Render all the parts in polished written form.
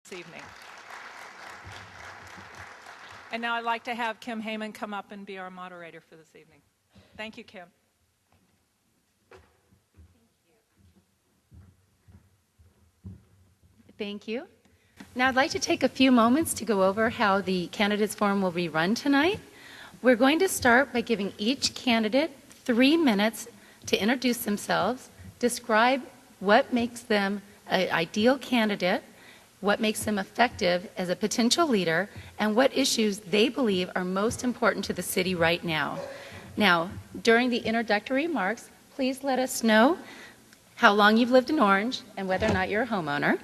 this evening. And now I'd like to have Kim Heyman come up and be our moderator for this evening. Thank you, Kim. Thank you. Now I'd like to take a few moments to go over how the candidates forum will be run tonight. We're going to start by giving each candidate 3 minutes to introduce themselves, describe what makes them an ideal candidate, what makes them effective as a potential leader, and what issues they believe are most important to the city right now. Now, during the introductory remarks, please let us know how long you've lived in Orange and whether or not you're a homeowner.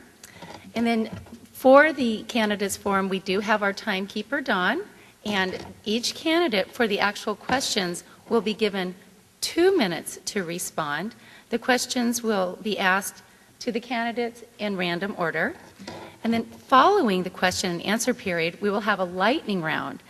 And then for the candidates forum, we do have our timekeeper, Dawn, and each candidate for the actual questions will be given 2 minutes to respond. The questions will be asked to the candidates in random order. And then following the question and answer period, we will have a lightning round.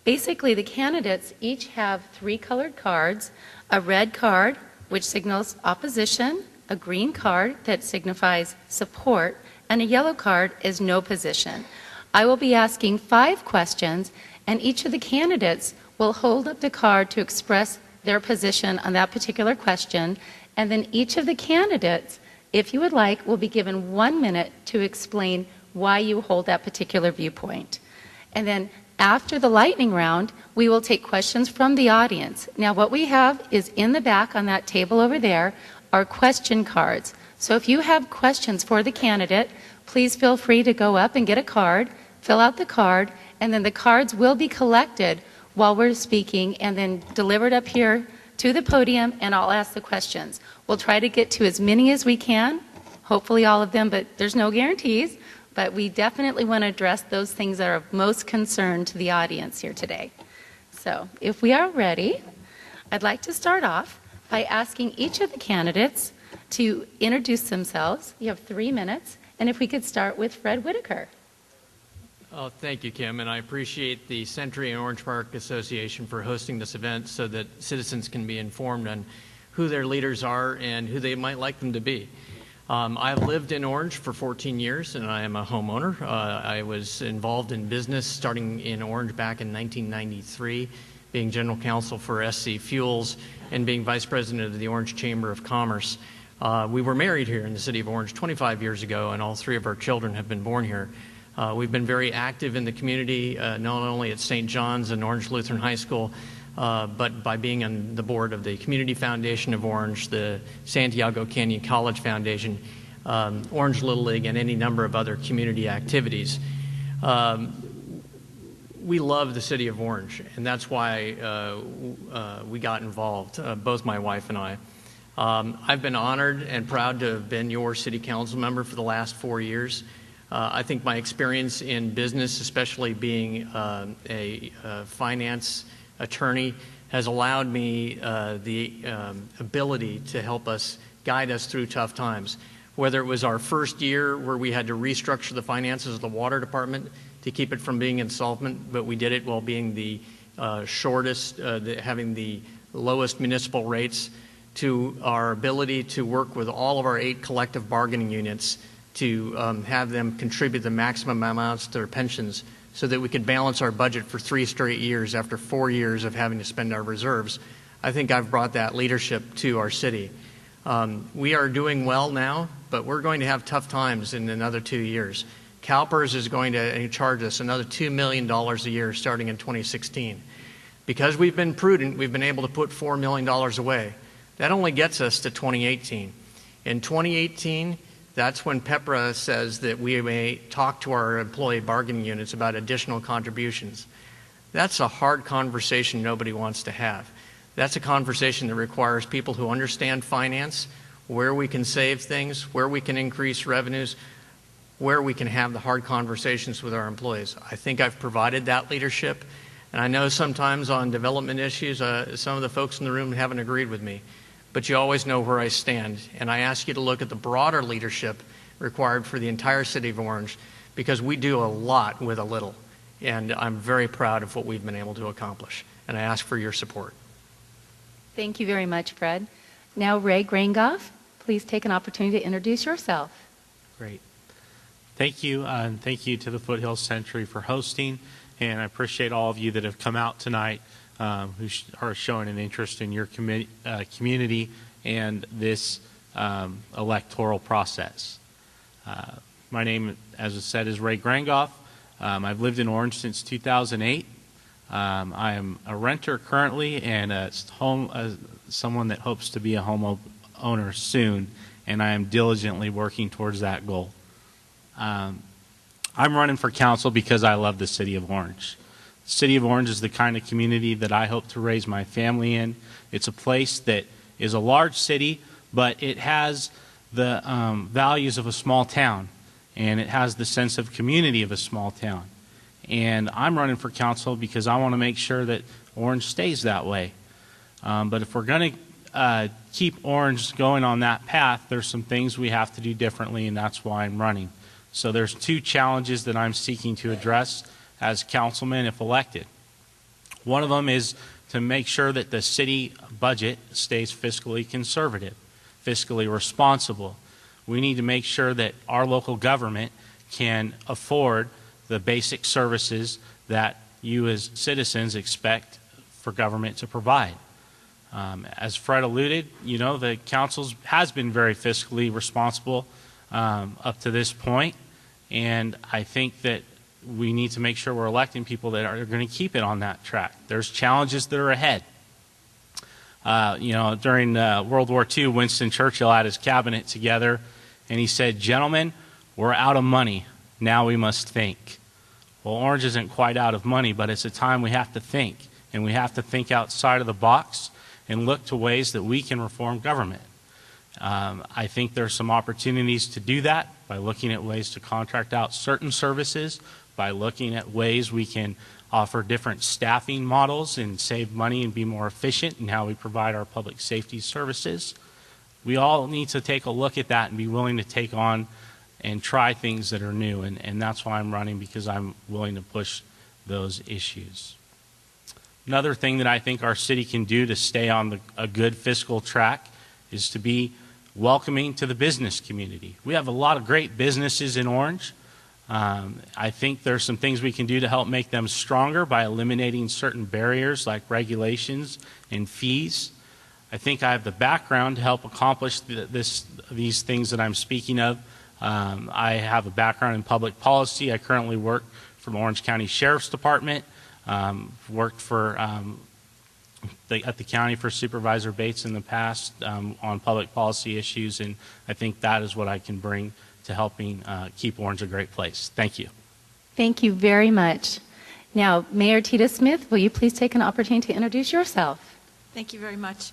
Basically, the candidates each have 3 colored cards, a red card, which signals opposition, a green card that signifies support, and a yellow card is no position. I will be asking 5 questions, and each of the candidates will hold up the card to express their position on that particular question, and then each of the candidates, if you would like, will be given 1 minute to explain why you hold that particular viewpoint. And then after the lightning round, we will take questions from the audience. Now, what we have is in the back on that table over there are question cards. So if you have questions for the candidate, please feel free to go up and get a card, fill out the card, and then the cards will be collected while we're speaking and then delivered up here to the podium, and I'll ask the questions. We'll try to get to as many as we can, hopefully all of them, but there's no guarantees. But we definitely want to address those things that are of most concern to the audience here today. So if we are ready, I'd like to start off by asking each of the candidates to introduce themselves. You have 3 minutes, and if we could start with Fred Whitaker. Oh, thank you, Kim, and I appreciate the Sentry and Orange Park Association for hosting this event so that citizens can be informed on who their leaders are and who they might like them to be. I've lived in Orange for 14 years, and I am a homeowner. I was involved in business starting in Orange back in 1993, being general counsel for SC Fuels and being vice president of the Orange Chamber of Commerce. We were married here in the city of Orange 25 years ago, and all 3 of our children have been born here. We've been very active in the community, not only at St. John's and Orange Lutheran High School, but by being on the board of the Community Foundation of Orange, the Santiago Canyon College Foundation, Orange Little League, and any number of other community activities. We love the city of Orange, and that's why we got involved, both my wife and I. I've been honored and proud to have been your city council member for the last 4 years. I think my experience in business, especially being a finance attorney, has allowed me the ability to help us guide us through tough times. Whether it was our first year where we had to restructure the finances of the water department to keep it from being insolvent, but we did it while being the shortest, having the lowest municipal rates, to our ability to work with all of our 8 collective bargaining units to have them contribute the maximum amounts to their pensions so that we could balance our budget for 3 straight years after 4 years of having to spend our reserves. I think I've brought that leadership to our city. We are doing well now, but we're going to have tough times in another 2 years. CalPERS is going to charge us another $2 million a year starting in 2016. Because we've been prudent, we've been able to put $4 million away. That only gets us to 2018. In 2018, that's when PEPRA says that we may talk to our employee bargaining units about additional contributions. That's a hard conversation nobody wants to have. That's a conversation that requires people who understand finance, where we can save things, where we can increase revenues, where we can have the hard conversations with our employees. I think I've provided that leadership, and I know sometimes on development issues, some of the folks in the room haven't agreed with me. But you always know where I stand, and I ask you to look at the broader leadership required for the entire city of Orange, because we do a lot with a little, and I'm very proud of what we've been able to accomplish, and I ask for your support. Thank you very much, Fred. Now, Ray Grangoff, please take an opportunity to introduce yourself. Great. Thank you, and thank you to the Foothill Sentry for hosting, and I appreciate all of you that have come out tonight who are showing an interest in your community and this electoral process. My name, as I said, is Ray Grangoff. I've lived in Orange since 2008. I am a renter currently and someone that hopes to be a homeowner soon, and I am diligently working towards that goal. I'm running for council because I love the city of Orange. The city of Orange is the kind of community that I hope to raise my family in. It's a place that is a large city, but it has the values of a small town, and it has the sense of community of a small town. And I'm running for council because I want to make sure that Orange stays that way. But if we're going to keep Orange going on that path, there's some things we have to do differently, and that's why I'm running. So there's two challenges that I'm seeking to address as councilman if elected. One of them is to make sure that the city budget stays fiscally conservative, fiscally responsible. We need to make sure that our local government can afford the basic services that you as citizens expect for government to provide. As Fred alluded, you know, the council has been very fiscally responsible up to this point, and I think that we need to make sure we're electing people that are going to keep it on that track. There's challenges that are ahead. You know, during World War II, Winston Churchill had his cabinet together, and he said, "Gentlemen, we're out of money. Now we must think." Well, Orange isn't quite out of money, but it's a time we have to think, and we have to think outside of the box and look to ways that we can reform government. I think there's some opportunities to do that by looking at ways to contract out certain services, by looking at ways we can offer different staffing models and save money and be more efficient in how we provide our public safety services. We all need to take a look at that and be willing to take on and try things that are new, and that's why I'm running, because I'm willing to push those issues. Another thing that I think our city can do to stay on a good fiscal track is to be welcoming to the business community. We have a lot of great businesses in Orange. I think there's some things we can do to help make them stronger by eliminating certain barriers like regulations and fees. I think I have the background to help accomplish these things that I'm speaking of. I have a background in public policy. I currently work for the Orange County Sheriff's Department. Worked for at the county for Supervisor Bates in the past on public policy issues, and I think that is what I can bring to helping keep Orange a great place. Thank you. Thank you very much. Now, Mayor Tita Smith, will you please take an opportunity to introduce yourself? Thank you very much.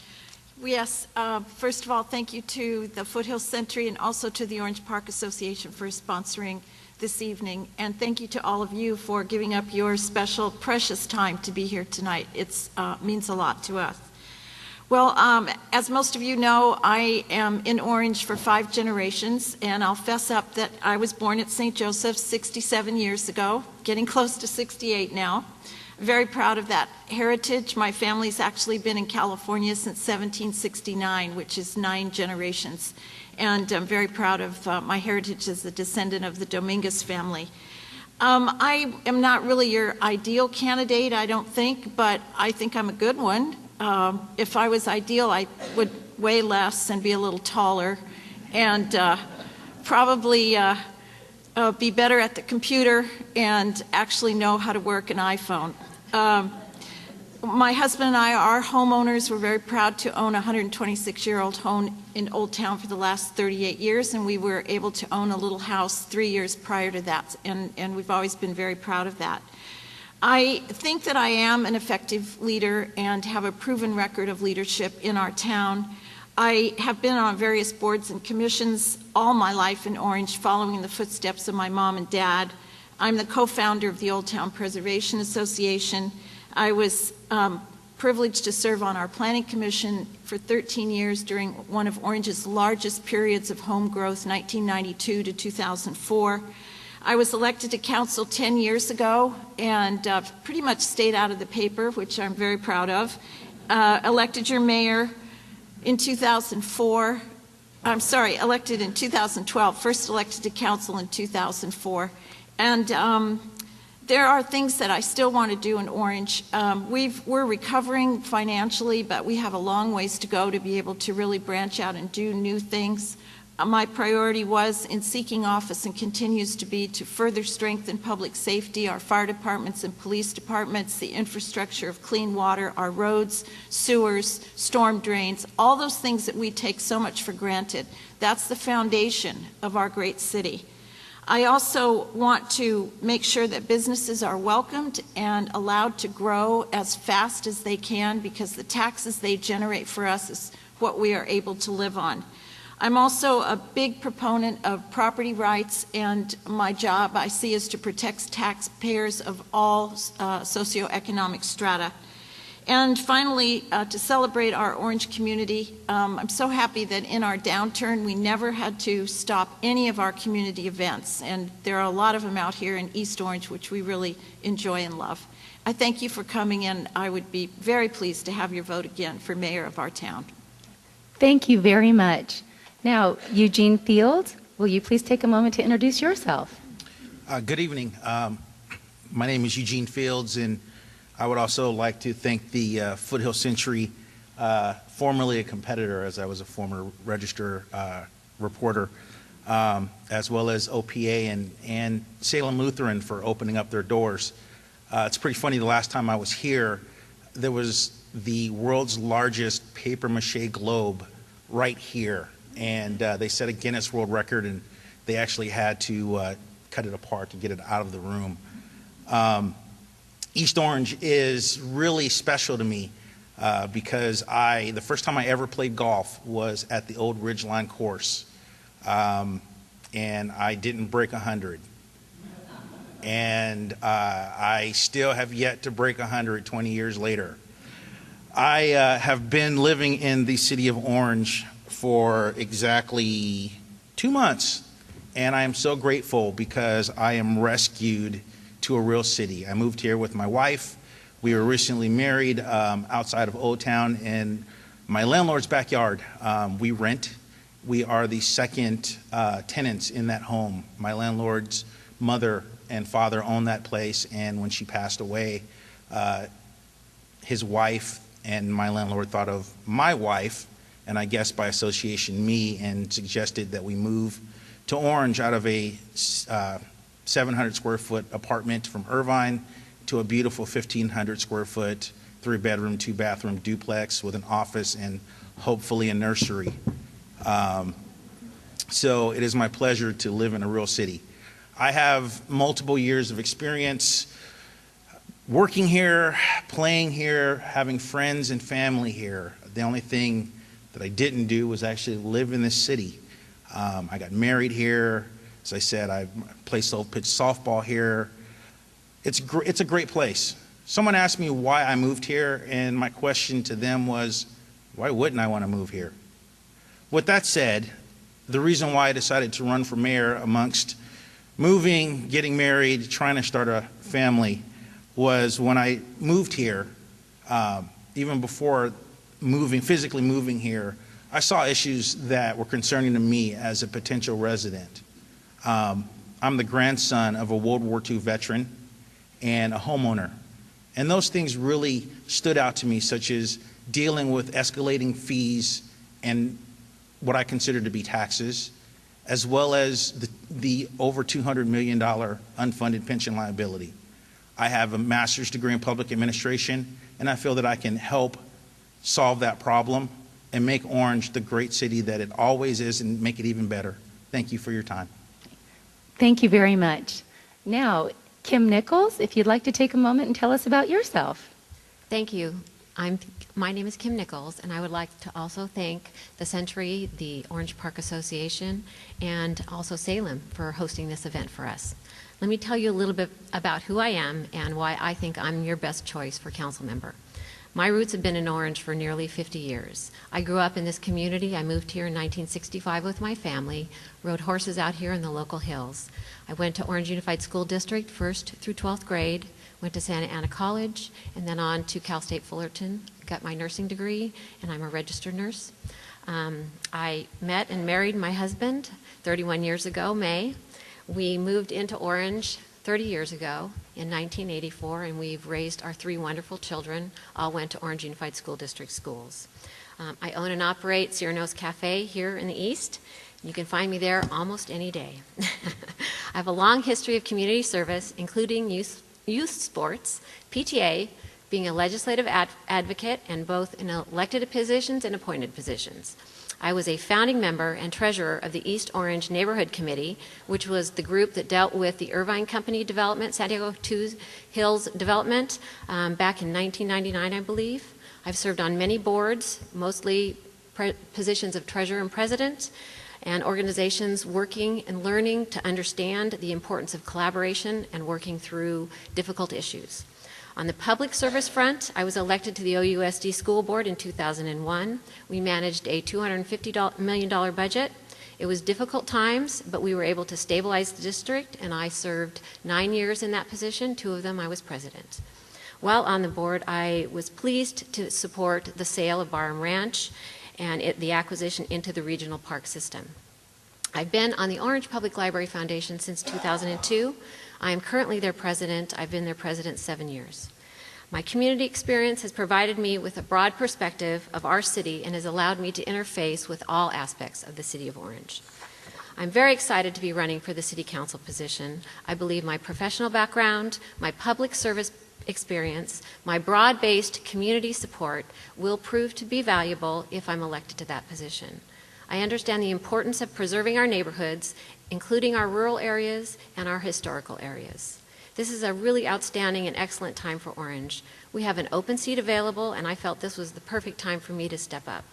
Yes, first of all, thank you to the Foothill Sentry and also to the Orange Park Association for sponsoring this evening. And thank you to all of you for giving up your special, precious time to be here tonight. It means a lot to us. Well, as most of you know, I am in Orange for 5 generations, and I'll fess up that I was born at St. Joseph's 67 years ago, getting close to 68 now. Very proud of that heritage. My family's actually been in California since 1769, which is 9 generations. And I'm very proud of my heritage as a descendant of the Dominguez family. I am not really your ideal candidate, I don't think, but I think I'm a good one. If I was ideal, I would weigh less and be a little taller and probably be better at the computer and actually know how to work an iPhone. My husband and I are homeowners. We're very proud to own a 126-year-old home in Old Town for the last 38 years, and we were able to own a little house 3 years prior to that, and we've always been very proud of that. I think that I am an effective leader and have a proven record of leadership in our town. I have been on various boards and commissions all my life in Orange, following in the footsteps of my mom and dad. I'm the co-founder of the Old Town Preservation Association. I was privileged to serve on our planning commission for 13 years during one of Orange's largest periods of home growth, 1992 to 2004. I was elected to council 10 years ago and pretty much stayed out of the paper, which I'm very proud of. Elected your mayor in 2004, I'm sorry, elected in 2012, first elected to council in 2004. And there are things that I still want to do in Orange. We're recovering financially, but we have a long ways to go to be able to really branch out and do new things. My priority was in seeking office and continues to be to further strengthen public safety, our fire departments and police departments, the infrastructure of clean water, our roads, sewers, storm drains, all those things that we take so much for granted. That's the foundation of our great city. I also want to make sure that businesses are welcomed and allowed to grow as fast as they can, because the taxes they generate for us is what we are able to live on. I'm also a big proponent of property rights, and my job I see is to protect taxpayers of all socioeconomic strata. And finally, to celebrate our Orange community, I'm so happy that in our downturn we never had to stop any of our community events, and there are a lot of them out here in East Orange which we really enjoy and love. I thank you for coming in. I would be very pleased to have your vote again for mayor of our town. Thank you very much. Now, Eugene Fields, will you please take a moment to introduce yourself? Good evening. My name is Eugene Fields, and I would also like to thank the Foothill Sentry, formerly a competitor, as I was a former Register reporter, as well as OPA and Salem Lutheran for opening up their doors. It's pretty funny, the last time I was here, there was the world's largest papier-mâché globe right here. And they set a Guinness World Record, and they actually had to cut it apart to get it out of the room. East Orange is really special to me because the first time I ever played golf was at the old Ridgeline course, and I didn't break 100. And I still have yet to break 100 20 years later. I have been living in the city of Orange for exactly 2 months, and I am so grateful because I am rescued to a real city. I moved here with my wife. We were recently married outside of Old Town in my landlord's backyard. We rent. We are the second tenants in that home. My landlord's mother and father owned that place, and when she passed away, his wife and my landlord thought of my wife, and I guess by association me, and suggested that we move to Orange out of a 700 square foot apartment from Irvine to a beautiful 1,500 square foot, 3-bedroom, 2-bathroom duplex with an office and hopefully a nursery. So it is my pleasure to live in a real city. I have multiple years of experience working here, playing here, having friends and family here. The only thing that I didn't do was actually live in this city. I got married here. As I said, I pitched softball here. It's a great place. Someone asked me why I moved here, and my question to them was, why wouldn't I want to move here? With that said, the reason why I decided to run for mayor amongst moving, getting married, trying to start a family, was when I moved here, even before physically moving here, I saw issues that were concerning to me as a potential resident. I'm the grandson of a World War II veteran and a homeowner. And those things really stood out to me, such as dealing with escalating fees and what I consider to be taxes, as well as the over $200 million unfunded pension liability. I have a master's degree in public administration, and I feel that I can help solve that problem and make Orange the great city that it always is and make it even better. Thank you for your time. Thank you very much. Now, Kim Nichols, if you'd like to take a moment and tell us about yourself. Thank you. My name is Kim Nichols, and I would like to also thank the Sentry, the Orange Park Association, and also Salem for hosting this event for us. Let me tell you a little bit about who I am and why I think I'm your best choice for council member. My roots have been in Orange for nearly 50 years. I grew up in this community. I moved here in 1965 with my family, rode horses out here in the local hills. I went to Orange Unified School District 1st through 12th grade, went to Santa Ana College, and then on to Cal State Fullerton, got my nursing degree, and I'm a registered nurse. I met and married my husband 31 years ago, May. We moved into Orange 30 years ago in 1984, and we've raised our 3 wonderful children, all went to Orange Unified School District schools. I own and operate Cyrano's Cafe here in the East. You can find me there almost any day. I have a long history of community service, including youth sports, PTA, being a legislative advocate, and both in elected positions and appointed positions. I was a founding member and treasurer of the East Orange Neighborhood Committee, which was the group that dealt with the Irvine Company development, Santiago Hills development, back in 1999, I believe. I've served on many boards, mostly positions of treasurer and president, and organizations working and learning to understand the importance of collaboration and working through difficult issues. On the public service front, I was elected to the OUSD School Board in 2001. We managed a $250 million budget. It was difficult times, but we were able to stabilize the district, and I served 9 years in that position. 2 of them I was president. While on the board, I was pleased to support the sale of Barham Ranch and the acquisition into the regional park system. I've been on the Orange Public Library Foundation since 2002. I am currently their president. I've been their president 7 years. My community experience has provided me with a broad perspective of our city and has allowed me to interface with all aspects of the city of Orange. I'm very excited to be running for the city council position. I believe my professional background, my public service experience, my broad-based community support will prove to be valuable if I'm elected to that position. I understand the importance of preserving our neighborhoods, including our rural areas and our historical areas. This is a really outstanding and excellent time for Orange. We have an open seat available, and I felt this was the perfect time for me to step up.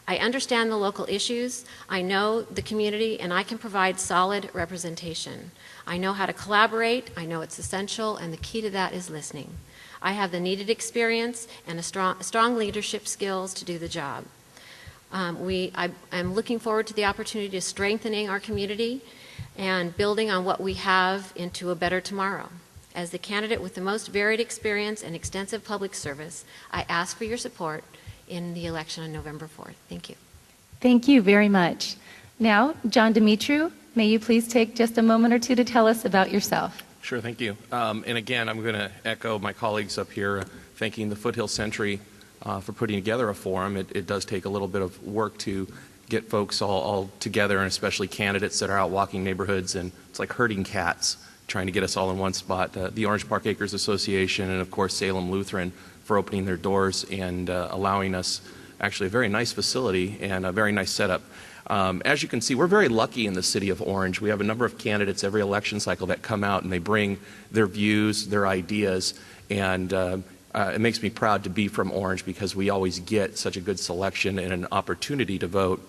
I understand the local issues, I know the community, and I can provide solid representation. I know how to collaborate, I know it's essential, and the key to that is listening. I have the needed experience and strong leadership skills to do the job. I'm looking forward to the opportunity to strengthening our community and building on what we have into a better tomorrow. As the candidate with the most varied experience and extensive public service, I ask for your support in the election on November 4th. Thank you. Thank you very much. Now, John Dimitru, may you please take just a moment or two to tell us about yourself? Sure, thank you. And again, I'm going to echo my colleagues up here, thanking the Foothill Sentry for putting together a forum. It does take a little bit of work to get folks all together, and especially candidates that are out walking neighborhoods, and it's like herding cats, trying to get us all in one spot. The Orange Park Acres Association and, of course, Salem Lutheran for opening their doors and allowing us actually a very nice facility and a very nice setup. As you can see, we're very lucky in the city of Orange. We have a number of candidates every election cycle that come out and they bring their views, their ideas, and it makes me proud to be from Orange because we always get such a good selection and an opportunity to vote.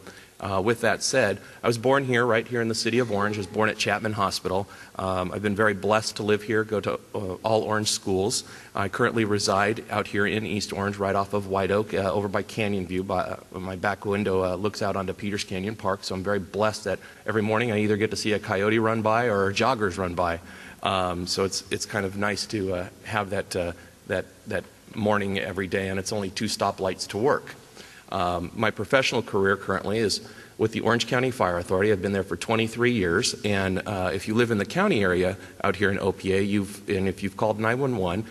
With that said, I was born here, right here in the city of Orange. I was born at Chapman Hospital. I've been very blessed to live here, go to all Orange schools. I currently reside out here in East Orange, right off of White Oak, over by Canyon View. My back window looks out onto Peters Canyon Park, so I'm very blessed that every morning I either get to see a coyote run by or joggers run by. So it's kind of nice to have that morning every day, and it's only 2 stoplights to work. My professional career currently is with the Orange County Fire Authority. I've been there for 23 years, and if you live in the county area out here in OPA, and if you've called 911,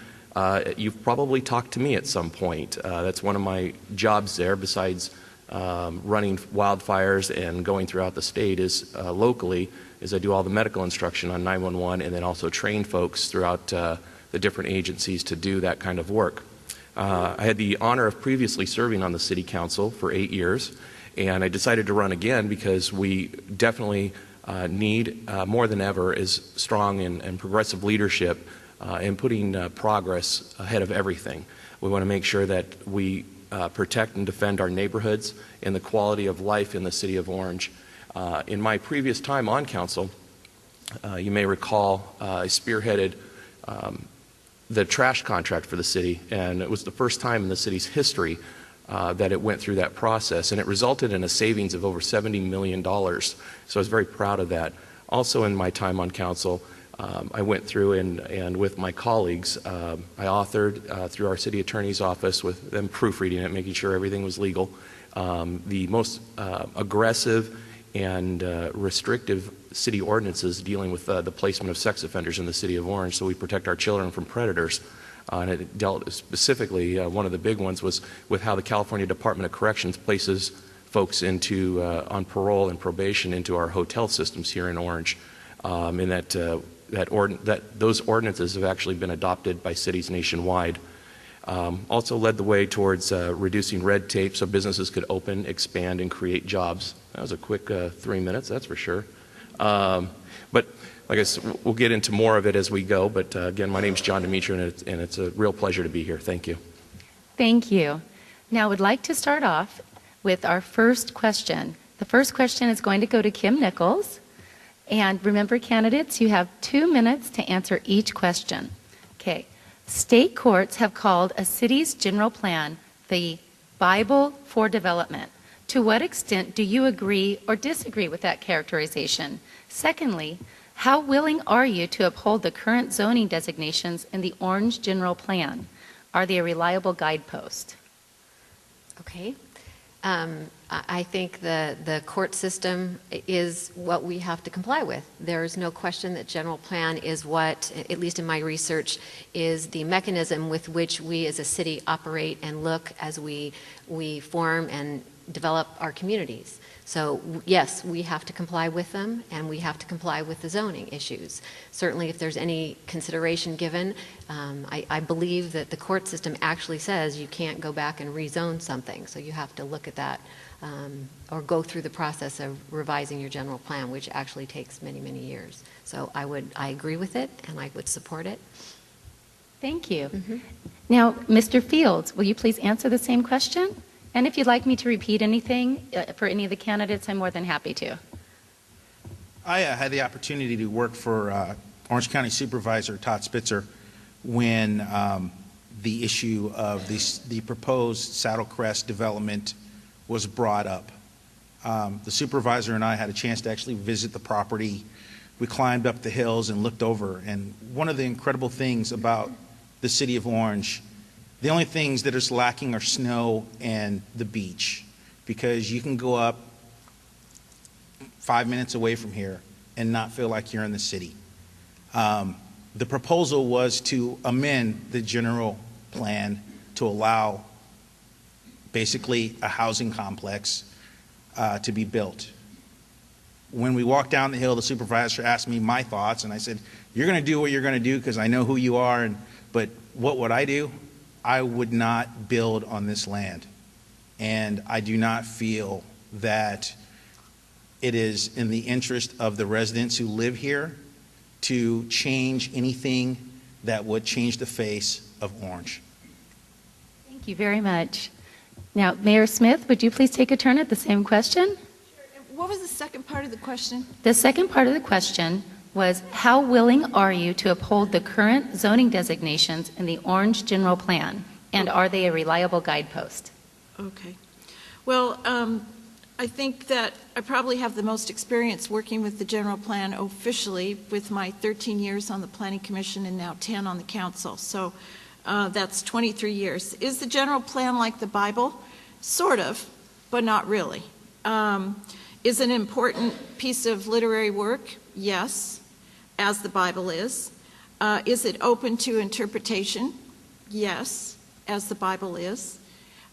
you've probably talked to me at some point. That's one of my jobs there, besides running wildfires and going throughout the state locally, is I do all the medical instruction on 911 and then also train folks throughout the different agencies to do that kind of work. I had the honor of previously serving on the city council for 8 years, and I decided to run again because we definitely need, more than ever, is strong and progressive leadership in putting progress ahead of everything. We want to make sure that we protect and defend our neighborhoods and the quality of life in the city of Orange. In my previous time on council, you may recall I spearheaded the trash contract for the city, and it was the first time in the city's history that it went through that process, and it resulted in a savings of over $70 million. So I was very proud of that. Also in my time on council, I went through and with my colleagues, I authored through our city attorney's office with them proofreading it, making sure everything was legal, the most aggressive and restrictive city ordinances dealing with the placement of sex offenders in the city of Orange, so we protect our children from predators. And it dealt specifically, one of the big ones was with how the California Department of Corrections places folks into on parole and probation into our hotel systems here in Orange, and that those ordinances have actually been adopted by cities nationwide. Also led the way towards reducing red tape so businesses could open, expand, and create jobs. That was a quick 3 minutes, that's for sure. But like I said, we'll get into more of it as we go. But again, my name's John Dimitri, and it's a real pleasure to be here. Thank you. Thank you. Now, I would like to start off with our first question. The first question is going to go to Kim Nichols. And remember, candidates, you have 2 minutes to answer each question. Okay. State courts have called a city's general plan the Bible for development. To what extent do you agree or disagree with that characterization? Secondly, how willing are you to uphold the current zoning designations in the Orange General Plan? Are they a reliable guidepost? Okay. I think the court system is what we have to comply with. There's no question that general plan is what, at least in my research, is the mechanism with which we as a city operate and look as we form and develop our communities. So yes, we have to comply with them, and we have to comply with the zoning issues. Certainly if there's any consideration given, I believe that the court system actually says you can't go back and rezone something, so you have to look at that or go through the process of revising your general plan, which actually takes many, many years. So I agree with it, and I would support it. Thank you. Mm-hmm. Now, Mr. Fields, will you please answer the same question? And if you'd like me to repeat anything for any of the candidates, I'm more than happy to. I had the opportunity to work for Orange County Supervisor Todd Spitzer when the issue of the proposed Saddle Crest development was brought up. The supervisor and I had a chance to actually visit the property. We climbed up the hills and looked over, and one of the incredible things about the city of Orange, the only things that is lacking are snow and the beach, because you can go up 5 minutes away from here and not feel like you're in the city. The proposal was to amend the general plan to allow basically a housing complex to be built. When we walked down the hill, the supervisor asked me my thoughts, and I said, you're going to do what you're going to do because I know who you are, but what would I do? I would not build on this land. And I do not feel that it is in the interest of the residents who live here to change anything that would change the face of Orange. Thank you very much. Now, Mayor Smith, would you please take a turn at the same question? Sure. What was the second part of the question? The second part of the question was, how willing are you to uphold the current zoning designations in the Orange General Plan, and are they a reliable guidepost? Okay. Well, I think that I probably have the most experience working with the general plan officially with my 13 years on the Planning Commission and now 10 on the council. So that's 23 years. Is the general plan like the Bible? Sort of, but not really. Is it an important piece of literary work? Yes, as the Bible is. Is it open to interpretation? Yes, as the Bible is.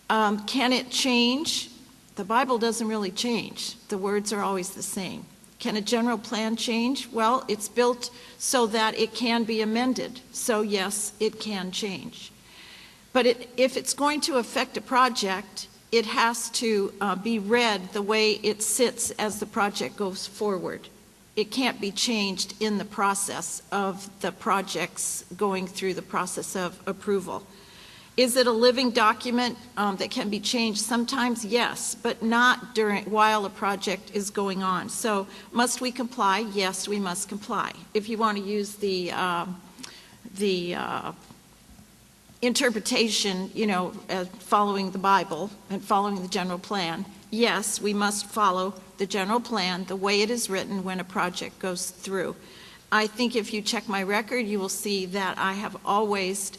Can it change? The Bible doesn't really change. The words are always the same. Can a general plan change? Well, it's built so that it can be amended. So yes, it can change. But if it's going to affect a project, it has to be read the way it sits as the project goes forward. It can't be changed in the process of the projects going through the process of approval. Is it a living document that can be changed? Sometimes, yes, but not while a project is going on. So must we comply? Yes, we must comply. If you want to use the interpretation, following the Bible and following the general plan, yes, we must follow the general plan the way it is written when a project goes through. I think if you check my record, you will see that I have always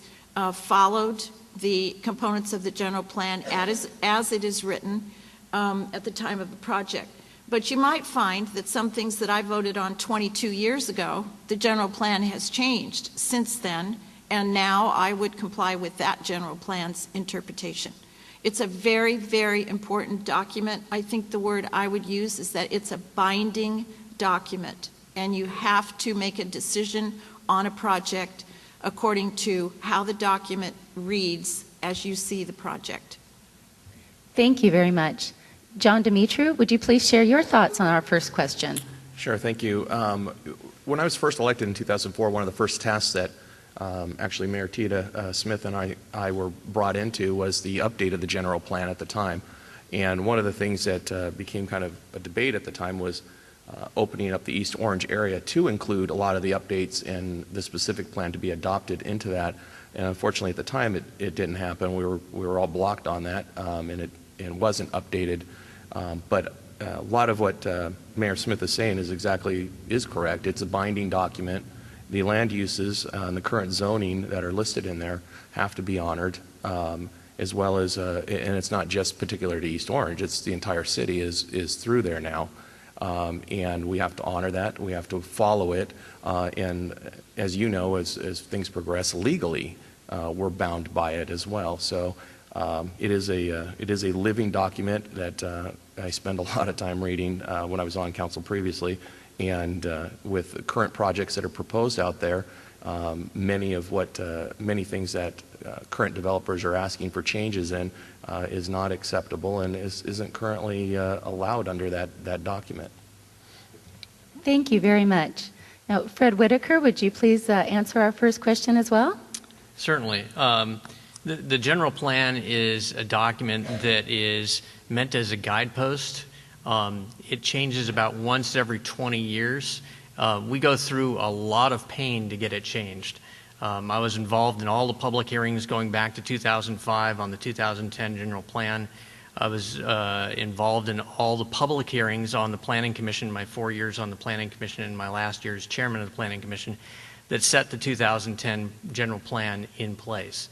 followed the components of the general plan as it is written at the time of the project. But you might find that some things that I voted on 22 years ago, the general plan has changed since then, and now I would comply with that general plan's interpretation. It's a very, very important document. I think the word I would use is that it's a binding document, and you have to make a decision on a project according to how the document reads as you see the project. Thank you very much. John Dimitru, would you please share your thoughts on our first question? Sure, thank you. When I was first elected in 2004, one of the first tasks that actually Mayor Tita Smith and I were brought into was the update of the general plan at the time. And one of the things that became kind of a debate at the time was opening up the East Orange area to include a lot of the updates and the specific plan to be adopted into that. And unfortunately, at the time, it didn't happen. We were all blocked on that, and it wasn't updated. But a lot of what Mayor Smith is saying is correct. It's a binding document. The land uses and the current zoning that are listed in there have to be honored, as well as, and it's not just particular to East Orange. It's the entire city is through there now. And we have to honor that. We have to follow it. And as you know, as things progress legally, we're bound by it as well. So it is a living document that I spend a lot of time reading when I was on council previously. And with current projects that are proposed out there, many things that current developers are asking for changes in is not acceptable and isn't currently allowed under that document. Thank you very much. Now, Fred Whitaker, would you please answer our first question as well? Certainly. The general plan is a document that is meant as a guidepost. It changes about once every 20 years. We go through a lot of pain to get it changed. I was involved in all the public hearings going back to 2005 on the 2010 general plan. I was involved in all the public hearings on the Planning Commission, my 4 years on the Planning Commission and my last year as chairman of the Planning Commission, that set the 2010 general plan in place.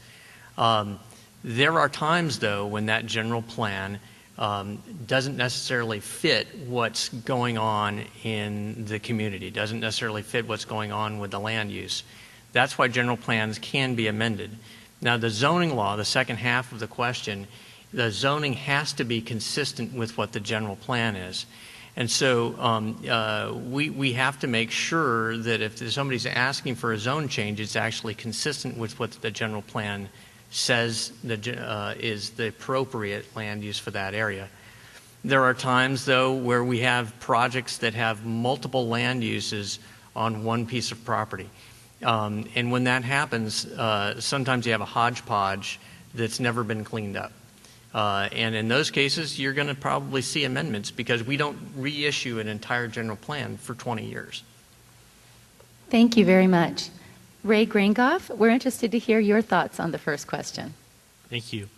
There are times, though, when that general plan doesn't necessarily fit what's going on in the community, doesn't necessarily fit what's going on with the land use. That's why general plans can be amended. Now, the zoning law, the second half of the question, the zoning has to be consistent with what the general plan is. And so we have to make sure that if somebody's asking for a zone change, it's actually consistent with what the general plan says is the appropriate land use for that area. There are times, though, where we have projects that have multiple land uses on one piece of property. And when that happens, sometimes you have a hodgepodge that's never been cleaned up. And in those cases, you're going to probably see amendments because we don't reissue an entire general plan for 20 years. Thank you very much. Ray Gringoff, we're interested to hear your thoughts on the first question. Thank you.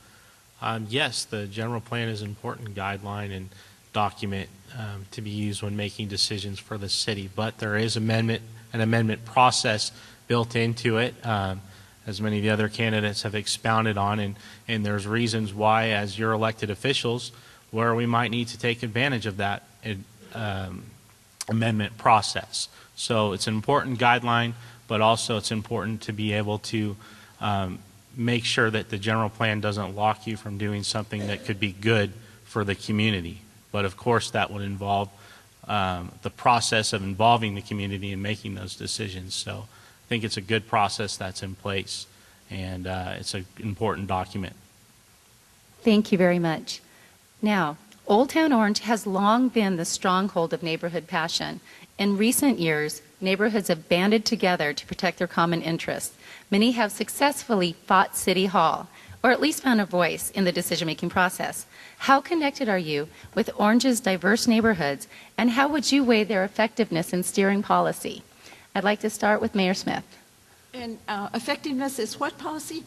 Yes, the general plan is an important guideline and document to be used when making decisions for the city, but there is an amendment process built into it, as many of the other candidates have expounded on, and there's reasons why, as your elected officials, where we might need to take advantage of that amendment process. So it's an important guideline, but also it's important to be able to make sure that the general plan doesn't lock you from doing something that could be good for the community. But of course that would involve the process of involving the community in making those decisions. So I think it's a good process that's in place, and it's an important document. Thank you very much. Now, Old Town Orange has long been the stronghold of neighborhood passion. In recent years, neighborhoods have banded together to protect their common interests. Many have successfully fought City Hall, or at least found a voice in the decision-making process. How connected are you with Orange's diverse neighborhoods, and how would you weigh their effectiveness in steering policy? I'd like to start with Mayor Smith. And effectiveness is what policy?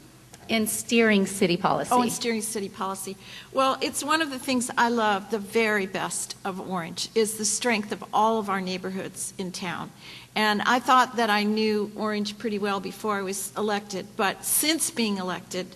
In steering city policy. Oh, in steering city policy. Well, it's one of the things I love the very best of Orange is the strength of all of our neighborhoods in town. And I thought that I knew Orange pretty well before I was elected, but since being elected,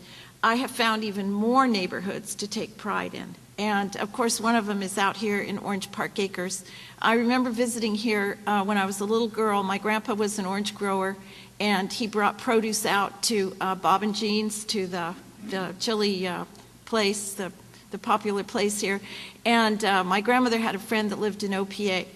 I have found even more neighborhoods to take pride in. And of course, one of them is out here in Orange Park Acres. I remember visiting here when I was a little girl. My grandpa was an orange grower, and he brought produce out to Bob and Jean's, to the chili place, the popular place here. And my grandmother had a friend that lived in OPA.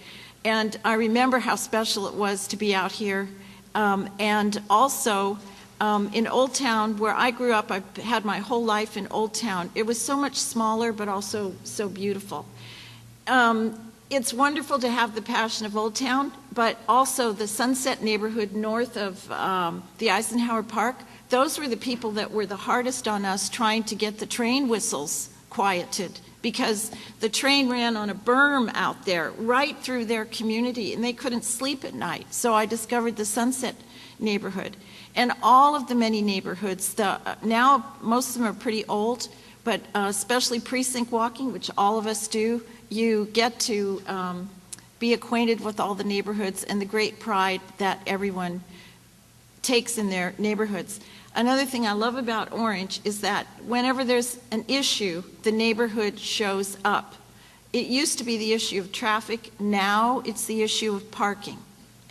And I remember how special it was to be out here. And also in Old Town, where I grew up, I had my whole life in Old Town. It was so much smaller, but also so beautiful. It's wonderful to have the passion of Old Town, but also the Sunset neighborhood north of the Eisenhower Park. Those were the people that were the hardest on us, trying to get the train whistles quieted, because the train ran on a berm out there right through their community, and they couldn't sleep at night. So I discovered the Sunset neighborhood. And all of the many neighborhoods, now most of them are pretty old, but especially precinct walking, which all of us do, you get to be acquainted with all the neighborhoods and the great pride that everyone takes in their neighborhoods. Another thing I love about Orange is that whenever there's an issue, the neighborhood shows up. It used to be the issue of traffic. Now it's the issue of parking.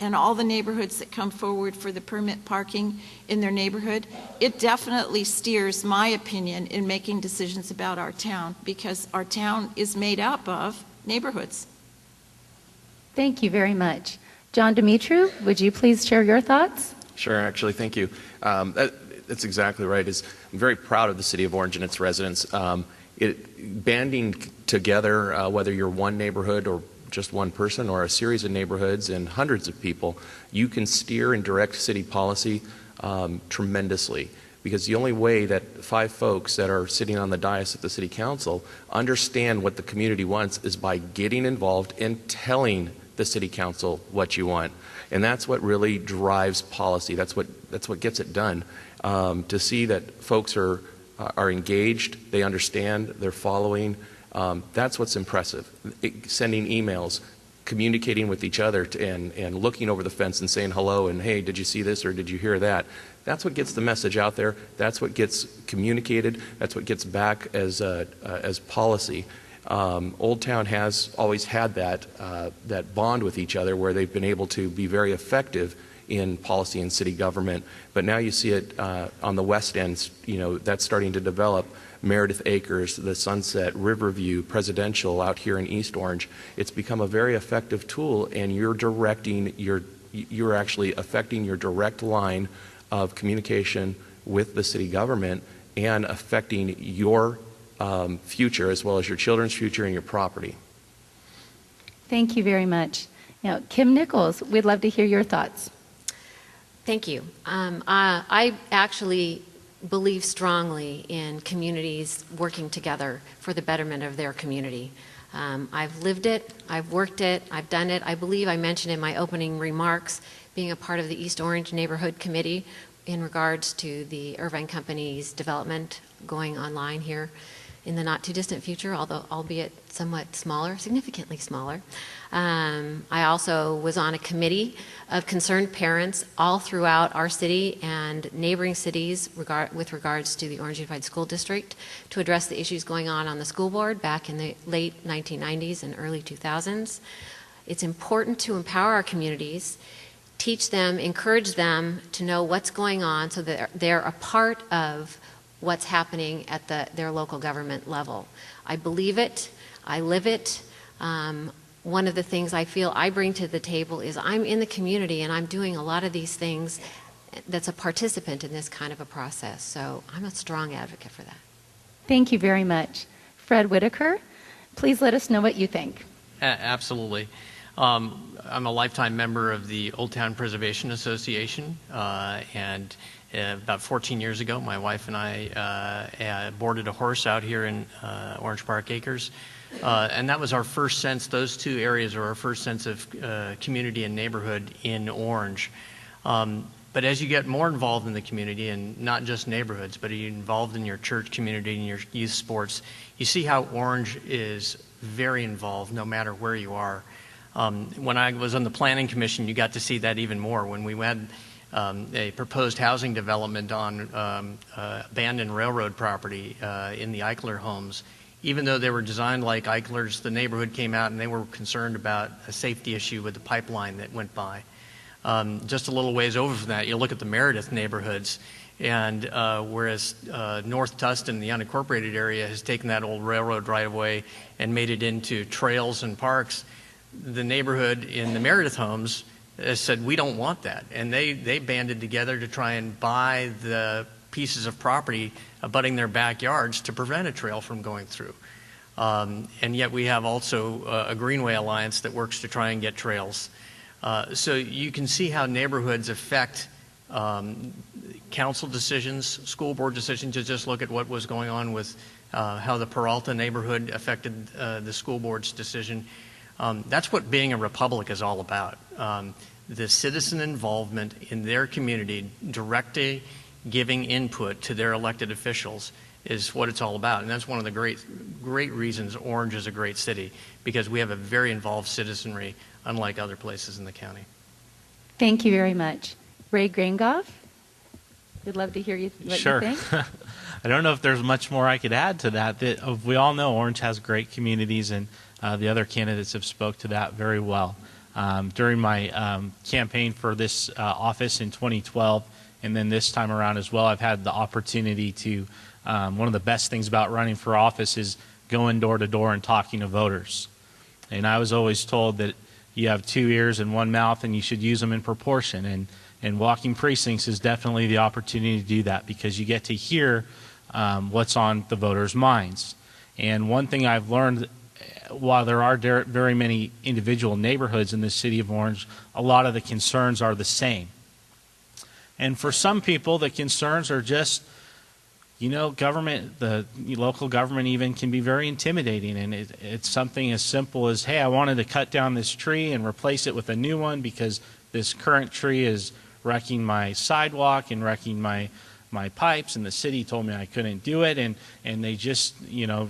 And all the neighborhoods that come forward for the permit parking in their neighborhood, it definitely steers my opinion in making decisions about our town, because our town is made up of neighborhoods. Thank you very much. John Dimitru, would you please share your thoughts? Sure, actually, thank you. That's exactly right. I'm very proud of the City of Orange and its residents. Banding together, whether you're one neighborhood or just one person or a series of neighborhoods and hundreds of people, you can steer and direct city policy tremendously. Because the only way that 5 folks that are sitting on the dais at the City Council understand what the community wants is by getting involved and telling the City Council what you want. And that's what really drives policy. That's what gets it done. To see that folks are engaged, they understand, they're following, that's what's impressive. Sending emails, communicating with each other, and looking over the fence and saying hello and, hey, did you see this or did you hear that? That's what gets the message out there. That's what gets communicated. That's what gets back as policy. Old Town has always had that bond with each other, where they've been able to be very effective in policy and city government. But now you see it on the west end. That's starting to develop. Meredith Acres, the Sunset, Riverview, Presidential out here in East Orange. It's become a very effective tool, and you're actually affecting your direct line of communication with the city government and affecting your future, as well as your children's future and your property. Thank you very much. Now, Kim Nichols, we'd love to hear your thoughts. Thank you. I actually believe strongly in communities working together for the betterment of their community. I've lived it, I've worked it, I've done it. I believe I mentioned in my opening remarks being a part of the East Orange Neighborhood Committee in regards to the Irvine Company's development going online here in the not too distant future, although albeit somewhat smaller, significantly smaller. I also was on a committee of concerned parents all throughout our city and neighboring cities with regards to the Orange Unified School District to address the issues going on the school board back in the late 1990s and early 2000s. It's important to empower our communities, teach them, encourage them to know what's going on so that they're a part of what's happening at their local government level. I believe it. I live it. One of the things I feel I bring to the table is I'm in the community and I'm doing a lot of these things that's a participant in this kind of a process. So I'm a strong advocate for that. Thank you very much. Fred Whitaker, please let us know what you think. Absolutely. I'm a lifetime member of the Old Town Preservation Association, and about 14 years ago, my wife and I boarded a horse out here in Orange Park Acres. And that was our first sense, those two areas are our first sense of community and neighborhood in Orange. But as you get more involved in the community, and not just neighborhoods, but you're involved in your church community and your youth sports, you see how Orange is very involved no matter where you are. When I was on the Planning Commission, you got to see that even more. When we had a proposed housing development on abandoned railroad property in the Eichler homes, even though they were designed like Eichlers, the neighborhood came out and they were concerned about a safety issue with the pipeline that went by. Just a little ways over from that, you look at the Meredith neighborhoods, and whereas North Tustin, the unincorporated area, has taken that old railroad right-of-way and made it into trails and parks, the neighborhood in the Meredith homes has said, we don't want that. And they banded together to try and buy the pieces of property abutting their backyards to prevent a trail from going through. And yet we have also a Greenway Alliance that works to try and get trails. So you can see how neighborhoods affect council decisions, school board decisions. To just look at what was going on with how the Peralta neighborhood affected the school board's decision. That's what being a republic is all about. The citizen involvement in their community, directly giving input to their elected officials, is what it's all about. And that's one of the great reasons Orange is a great city, because we have a very involved citizenry, unlike other places in the county. Thank you very much. Ray Gringoff, we'd love to hear what Sure. you think. I don't know if there's much more I could add to that. We all know Orange has great communities, and the other candidates have spoke to that very well. During my campaign for this office in 2012, and then this time around as well, I've had the opportunity to, one of the best things about running for office is going door to door and talking to voters. And I was always told that you have two ears and one mouth and you should use them in proportion. And walking precincts is definitely the opportunity to do that, because you get to hear what's on the voters' minds. And one thing I've learned, while there are very many individual neighborhoods in the city of Orange, a lot of the concerns are the same. And for some people, the concerns are just, government, the local government even can be very intimidating. And it's something as simple as, hey, I wanted to cut down this tree and replace it with a new one because this current tree is wrecking my sidewalk and wrecking my pipes, and the city told me I couldn't do it, and they just,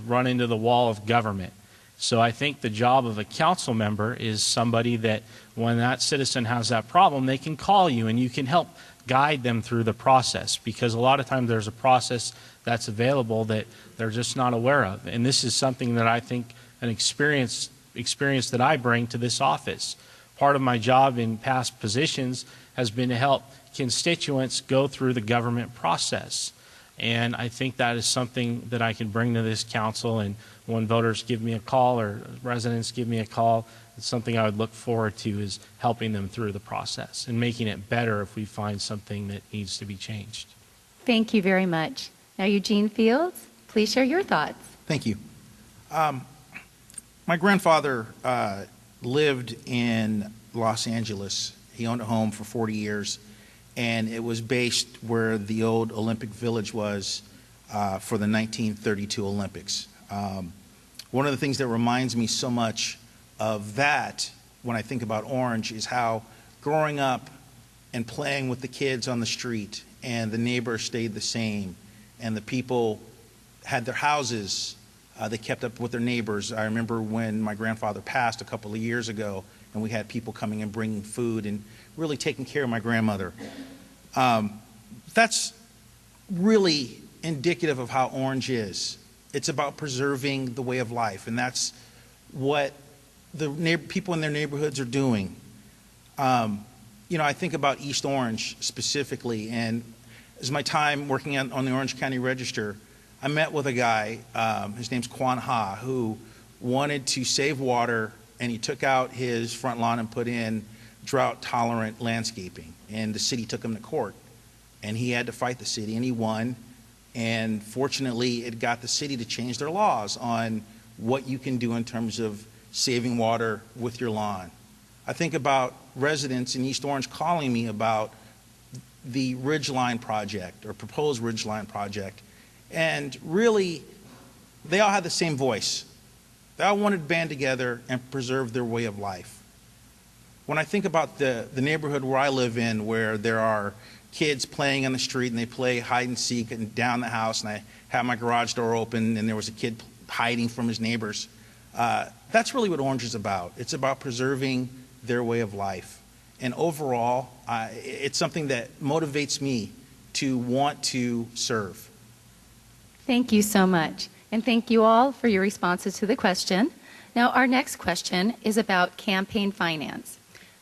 run into the wall of government. So I think the job of a council member is somebody that when that citizen has that problem, they can call you and you can help guide them through the process, because a lot of times there's a process that's available that they're just not aware of. And this is something that I think an experience that I bring to this office. Part of my job in past positions has been to help constituents go through the government process. And I think that is something that I can bring to this council, and when voters give me a call or residents give me a call, it's something I would look forward to, is helping them through the process and making it better if we find something that needs to be changed. Thank you very much. Now, Eugene Fields, please share your thoughts. Thank you. My grandfather lived in Los Angeles. He owned a home for 40 years, and it was based where the old Olympic Village was for the 1932 Olympics. One of the things that reminds me so much of that when I think about Orange is how growing up and playing with the kids on the street, and the neighbors stayed the same, and the people had their houses, they kept up with their neighbors. I remember when my grandfather passed a couple of years ago, and we had people coming and bringing food and really taking care of my grandmother. That's really indicative of how Orange is. It's about preserving the way of life, and that's what the people in their neighborhoods are doing. I think about East Orange specifically, and as my time working on the Orange County Register, I met with a guy, his name's Quan Ha, who wanted to save water, and he took out his front lawn and put in drought-tolerant landscaping, and the city took him to court, and he had to fight the city, and he won, and fortunately it got the city to change their laws on what you can do in terms of saving water with your lawn. I think about residents in East Orange calling me about the Ridgeline project, or proposed Ridgeline project, and really they all had the same voice. They all wanted to band together and preserve their way of life. When I think about the neighborhood where I live in, where there are kids playing on the street and they play hide and seek and down the house, and I have my garage door open and there was a kid hiding from his neighbors, that's really what Orange is about. It's about preserving their way of life. And overall, it's something that motivates me to want to serve. Thank you so much. And thank you all for your responses to the question. Now, our next question is about campaign finance.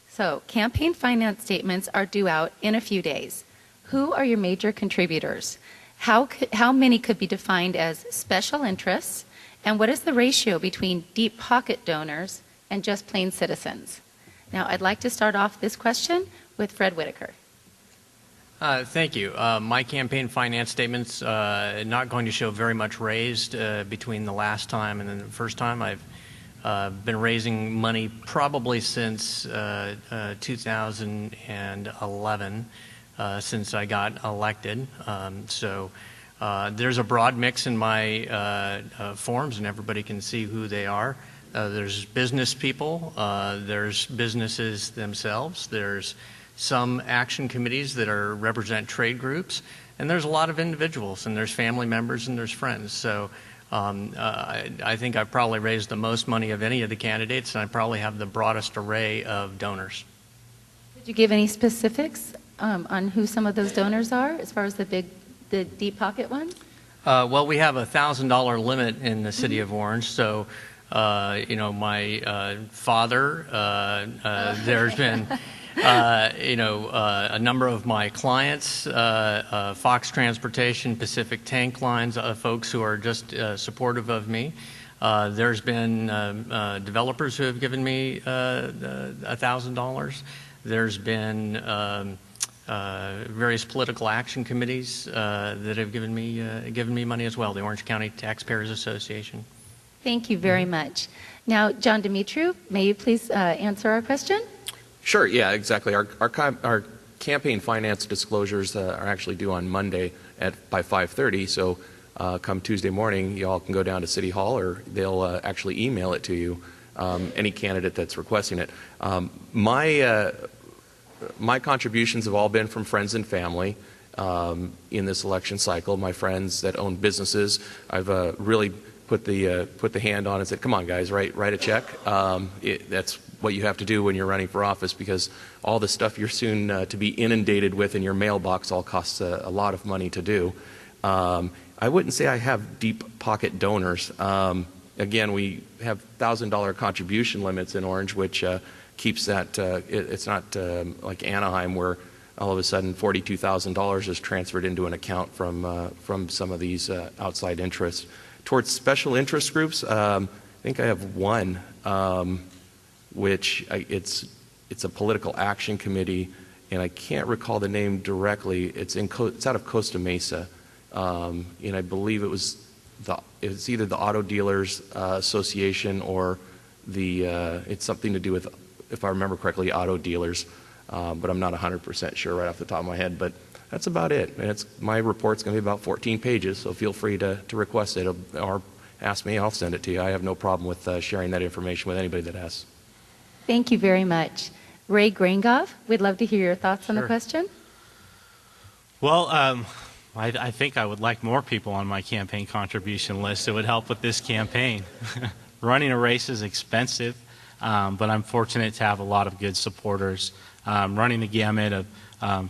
So, campaign finance statements are due out in a few days. Who are your major contributors? How many could be defined as special interests? And what is the ratio between deep pocket donors and just plain citizens? Now, I'd like to start off this question with Fred Whitaker. Thank you. My campaign finance statements not going to show very much raised between the last time and then the first time. I've been raising money probably since 2011, since I got elected. So there's a broad mix in my forms, and everybody can see who they are. There's business people, there's businesses themselves, there's some action committees that represent trade groups, and there's a lot of individuals, and there's family members, and there's friends. So I think I've probably raised the most money of any of the candidates, and I probably have the broadest array of donors. Could you give any specifics on who some of those donors are, as far as the deep pocket ones? Well, we have a $1,000 limit in the city of Orange, so my father. There's been. A number of my clients, Fox Transportation, Pacific Tank Lines, folks who are just supportive of me. There's been developers who have given me $1,000. There's been various political action committees that have given me money as well. The Orange County Taxpayers Association. Thank you very much. Now, John Dimitru, may you please answer our question? Sure, yeah, exactly. Our campaign finance disclosures are actually due on Monday by 5:30, so come Tuesday morning, you all can go down to City Hall, or they'll actually email it to you, any candidate that's requesting it. My contributions have all been from friends and family in this election cycle. My friends that own businesses, I've really put the hand on and said, come on guys, write a check. That's what you have to do when you're running for office, because all the stuff you're soon to be inundated with in your mailbox all costs a lot of money to do. I wouldn't say I have deep pocket donors. Again, we have $1,000 contribution limits in Orange, which keeps that, it's not like Anaheim where all of a sudden $42,000 is transferred into an account from some of these outside interests. Towards special interest groups, I think I have one, which it's a political action committee, and I can't recall the name directly. It's out of Costa Mesa, and I believe it's either the Auto Dealers Association or it's something to do with, if I remember correctly, auto dealers, but I'm not 100% sure right off the top of my head. But that's about it. And my report's going to be about 14 pages, so feel free to request it or ask me. I'll send it to you. I have no problem with sharing that information with anybody that asks. Thank you very much. Ray Grangov, we'd love to hear your thoughts on the question. Well, I think I would like more people on my campaign contribution list. It would help with this campaign. Running a race is expensive, but I'm fortunate to have a lot of good supporters. Running the gamut of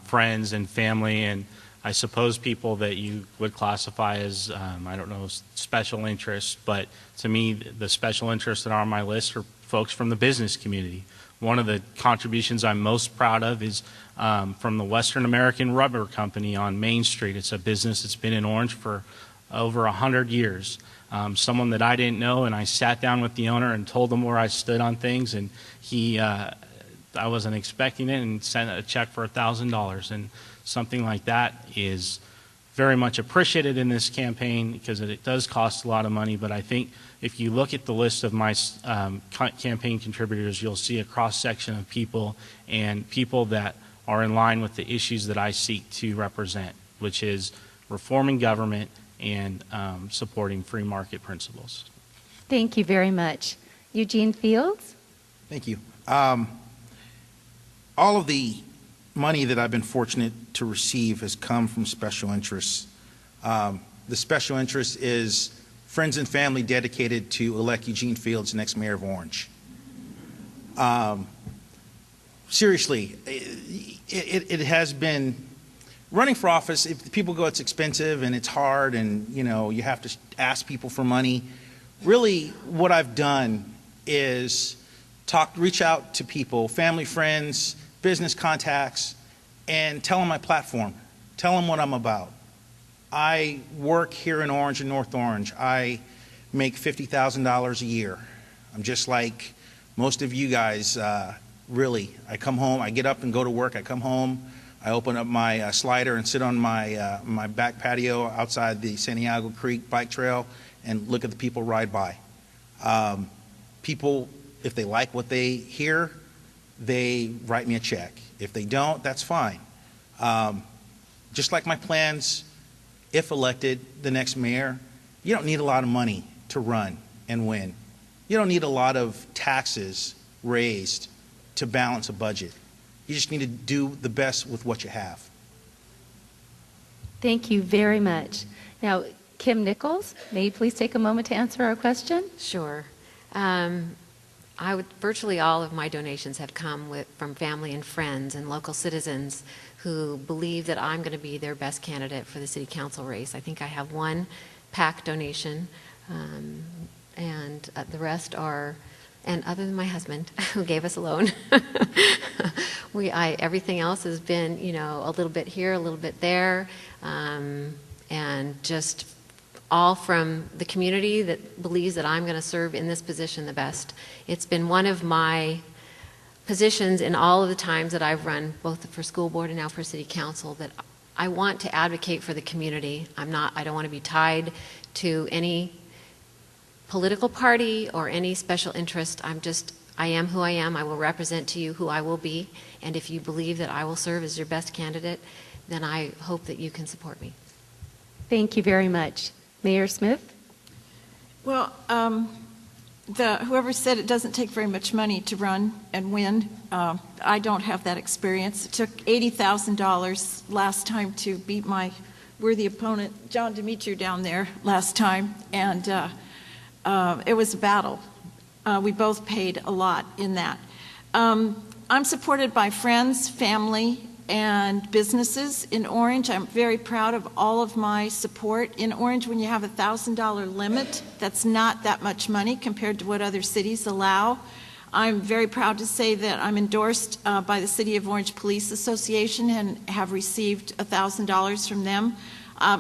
friends and family, and I suppose people that you would classify as, I don't know, special interests, but to me, the special interests that are on my list are folks from the business community. One of the contributions I'm most proud of is from the Western American Rubber Company on Main Street. It's a business that's been in Orange for over 100 years. Someone that I didn't know, and I sat down with the owner and told him where I stood on things, and I wasn't expecting it, and sent a check for $1,000. And something like that is very much appreciated in this campaign because it does cost a lot of money. But I think if you look at the list of my campaign contributors, you'll see a cross-section of people, and people that are in line with the issues that I seek to represent, which is reforming government and supporting free market principles. Thank you very much. Eugene Fields? Thank you. All of the money that I've been fortunate to receive has come from special interests. The special interest is friends and family dedicated to elect Eugene Fields next mayor of Orange. Seriously, it has been running for office, if people go, it's expensive and it's hard and, you have to ask people for money. Really, what I've done is reach out to people, family, friends, business contacts, and tell them my platform. Tell them what I'm about. I work here in Orange, in North Orange. I make $50,000 a year. I'm just like most of you guys, really. I come home, I get up and go to work. I come home, I open up my slider and sit on my back patio outside the Santiago Creek bike trail and look at the people ride by. People, if they like what they hear, they write me a check. If they don't, that's fine. Just like my plans, if elected, the next mayor, you don't need a lot of money to run and win. You don't need a lot of taxes raised to balance a budget. You just need to do the best with what you have. Thank you very much. Now, Kim Nichols, may you please take a moment to answer our question? Sure. Virtually all of my donations have come from family and friends and local citizens who believe that I'm going to be their best candidate for the city council race. I think I have one PAC donation, and the rest are, and other than my husband, who gave us a loan, everything else has been, a little bit here, a little bit there, and just all from the community that believes that I'm going to serve in this position the best. It's been one of my positions in all of the times that I've run, both for school board and now for city council, that I want to advocate for the community. I don't want to be tied to any political party or any special interest. I am who I am. I will represent to you who I will be. And if you believe that I will serve as your best candidate, then I hope that you can support me. Thank you very much. Mayor Smith? Well, whoever said it doesn't take very much money to run and win, I don't have that experience. It took $80,000 last time to beat my worthy opponent, John Demetriou, down there last time, and it was a battle. We both paid a lot in that. I'm supported by friends, family, and businesses in Orange. I'm very proud of all of my support. In Orange, when you have a $1,000 limit, that's not that much money compared to what other cities allow. I'm very proud to say that I'm endorsed by the City of Orange Police Association and have received $1,000 from them.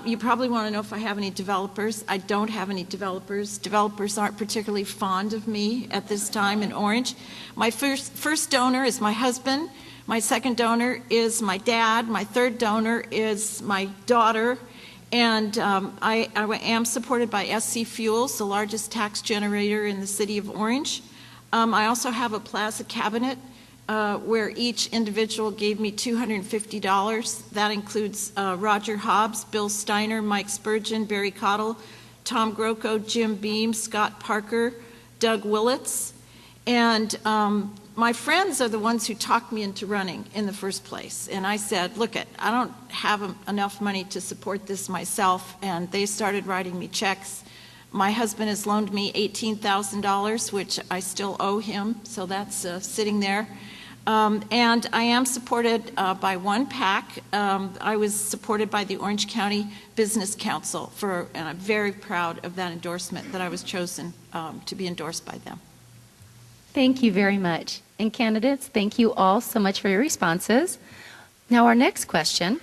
You probably want to know if I have any developers. I don't have any developers. Developers aren't particularly fond of me at this time in Orange. My first donor is my husband. My second donor is my dad. My third donor is my daughter. And I am supported by SC Fuels, the largest tax generator in the city of Orange. I also have a plaza cabinet where each individual gave me $250. That includes Roger Hobbs, Bill Steiner, Mike Spurgeon, Barry Cottle, Tom Grocco, Jim Beam, Scott Parker, Doug Willits. And my friends are the ones who talked me into running in the first place. And I said, look, I don't have enough money to support this myself. And they started writing me checks. My husband has loaned me $18,000, which I still owe him. So that's sitting there. And I am supported by one PAC. I was supported by the Orange County Business Council, and I'm very proud of that endorsement, that I was chosen to be endorsed by them. Thank you very much. And candidates, thank you all so much for your responses. Now our next question.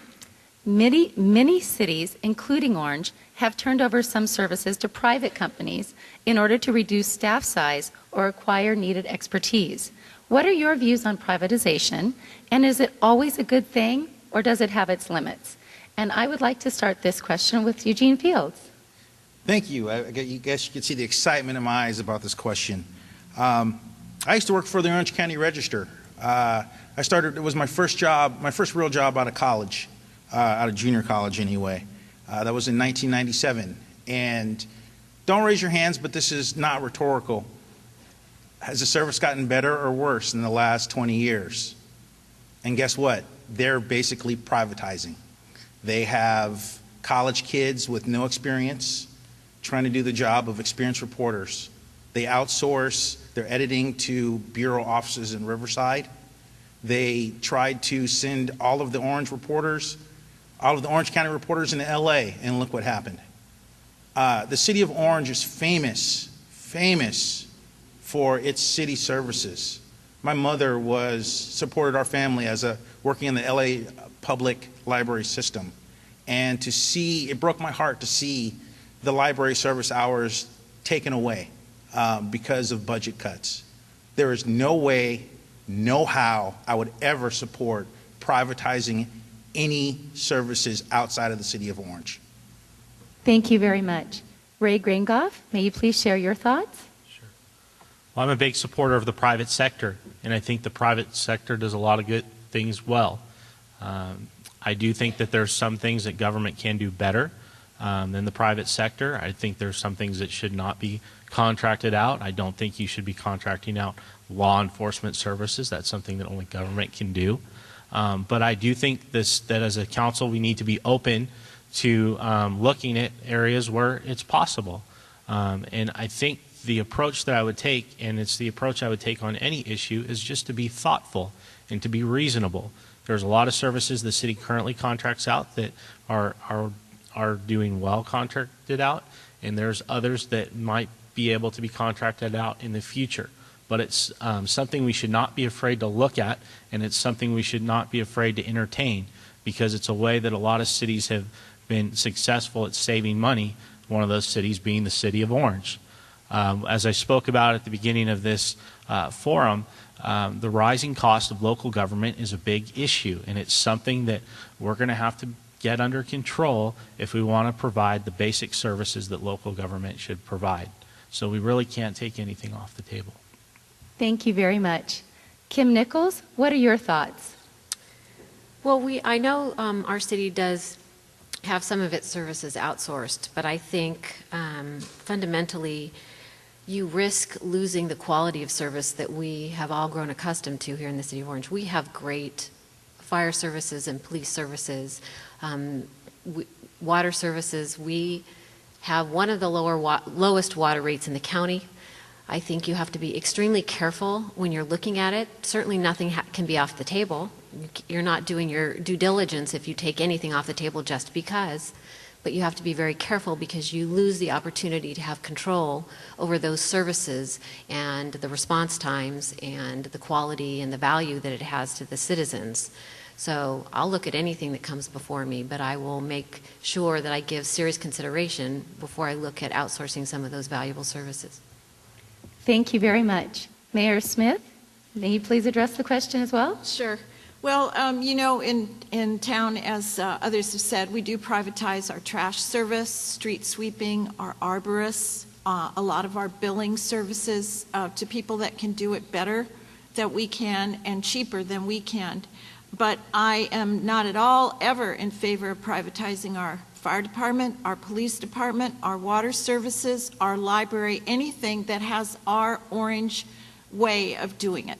Many cities, including Orange, have turned over some services to private companies in order to reduce staff size or acquire needed expertise. What are your views on privatization, and is it always a good thing, or does it have its limits? And I would like to start this question with Eugene Fields. Thank you. I guess you can see the excitement in my eyes about this question. I used to work for the Orange County Register. It was my first job, my first real job out of college, out of junior college anyway. That was in 1997. And don't raise your hands, but this is not rhetorical. Has the service gotten better or worse in the last 20 years? And guess what? They're basically privatizing. They have college kids with no experience trying to do the job of experienced reporters. They outsource their editing to bureau offices in Riverside. They tried to send all of the Orange reporters all of the Orange County reporters in LA, and look what happened. The city of Orange is famous for its city services. My mother supported our family working in the LA public library system. And it broke my heart to see the library service hours taken away because of budget cuts. There is no way, no how I would ever support privatizing any services outside of the city of Orange. Thank you very much. Ray Gringoff, may you please share your thoughts? Sure. Well, I'm a big supporter of the private sector, and I think the private sector does a lot of good things well. I do think that there's some things that government can do better than the private sector. I think there's some things that should not be contracted out. I don't think you should be contracting out law enforcement services. That's something that only government can do. But I do think that as a council we need to be open to looking at areas where it's possible. And I think the approach that I would take, and it's the approach I would take on any issue, is just to be thoughtful and to be reasonable. There's a lot of services the city currently contracts out that are doing well contracted out, and there's others that might be able to be contracted out in the future. But it's something we should not be afraid to look at, and it's something we should not be afraid to entertain, because it's a way that a lot of cities have been successful at saving money, one of those cities being the city of Orange. As I spoke about at the beginning of this forum, the rising cost of local government is a big issue, and it's something that we're going to have to get under control if we want to provide the basic services that local government should provide. So we really can't take anything off the table. Thank you very much. Kim Nichols, what are your thoughts? Well, I know our city does have some of its services outsourced, but I think fundamentally you risk losing the quality of service that we have all grown accustomed to here in the city of Orange. We have great fire services and police services, water services. We have one of the lowest water rates in the county. I think you have to be extremely careful when you're looking at it. Certainly nothing can be off the table. You're not doing your due diligence if you take anything off the table just because. But you have to be very careful because you lose the opportunity to have control over those services and the response times and the quality and the value that it has to the citizens. So I'll look at anything that comes before me, but I will make sure that I give serious consideration before I look at outsourcing some of those valuable services. Thank you very much. Mayor Smith, may you please address the question as well? Sure. Well, you know, in town, as others have said, we do privatize our trash service, street sweeping, our arborists, a lot of our billing services to people that can do it better than we can and cheaper than we can. But I am not at all ever in favor of privatizing our fire department, our police department, our water services, our library, anything that has our Orange way of doing it.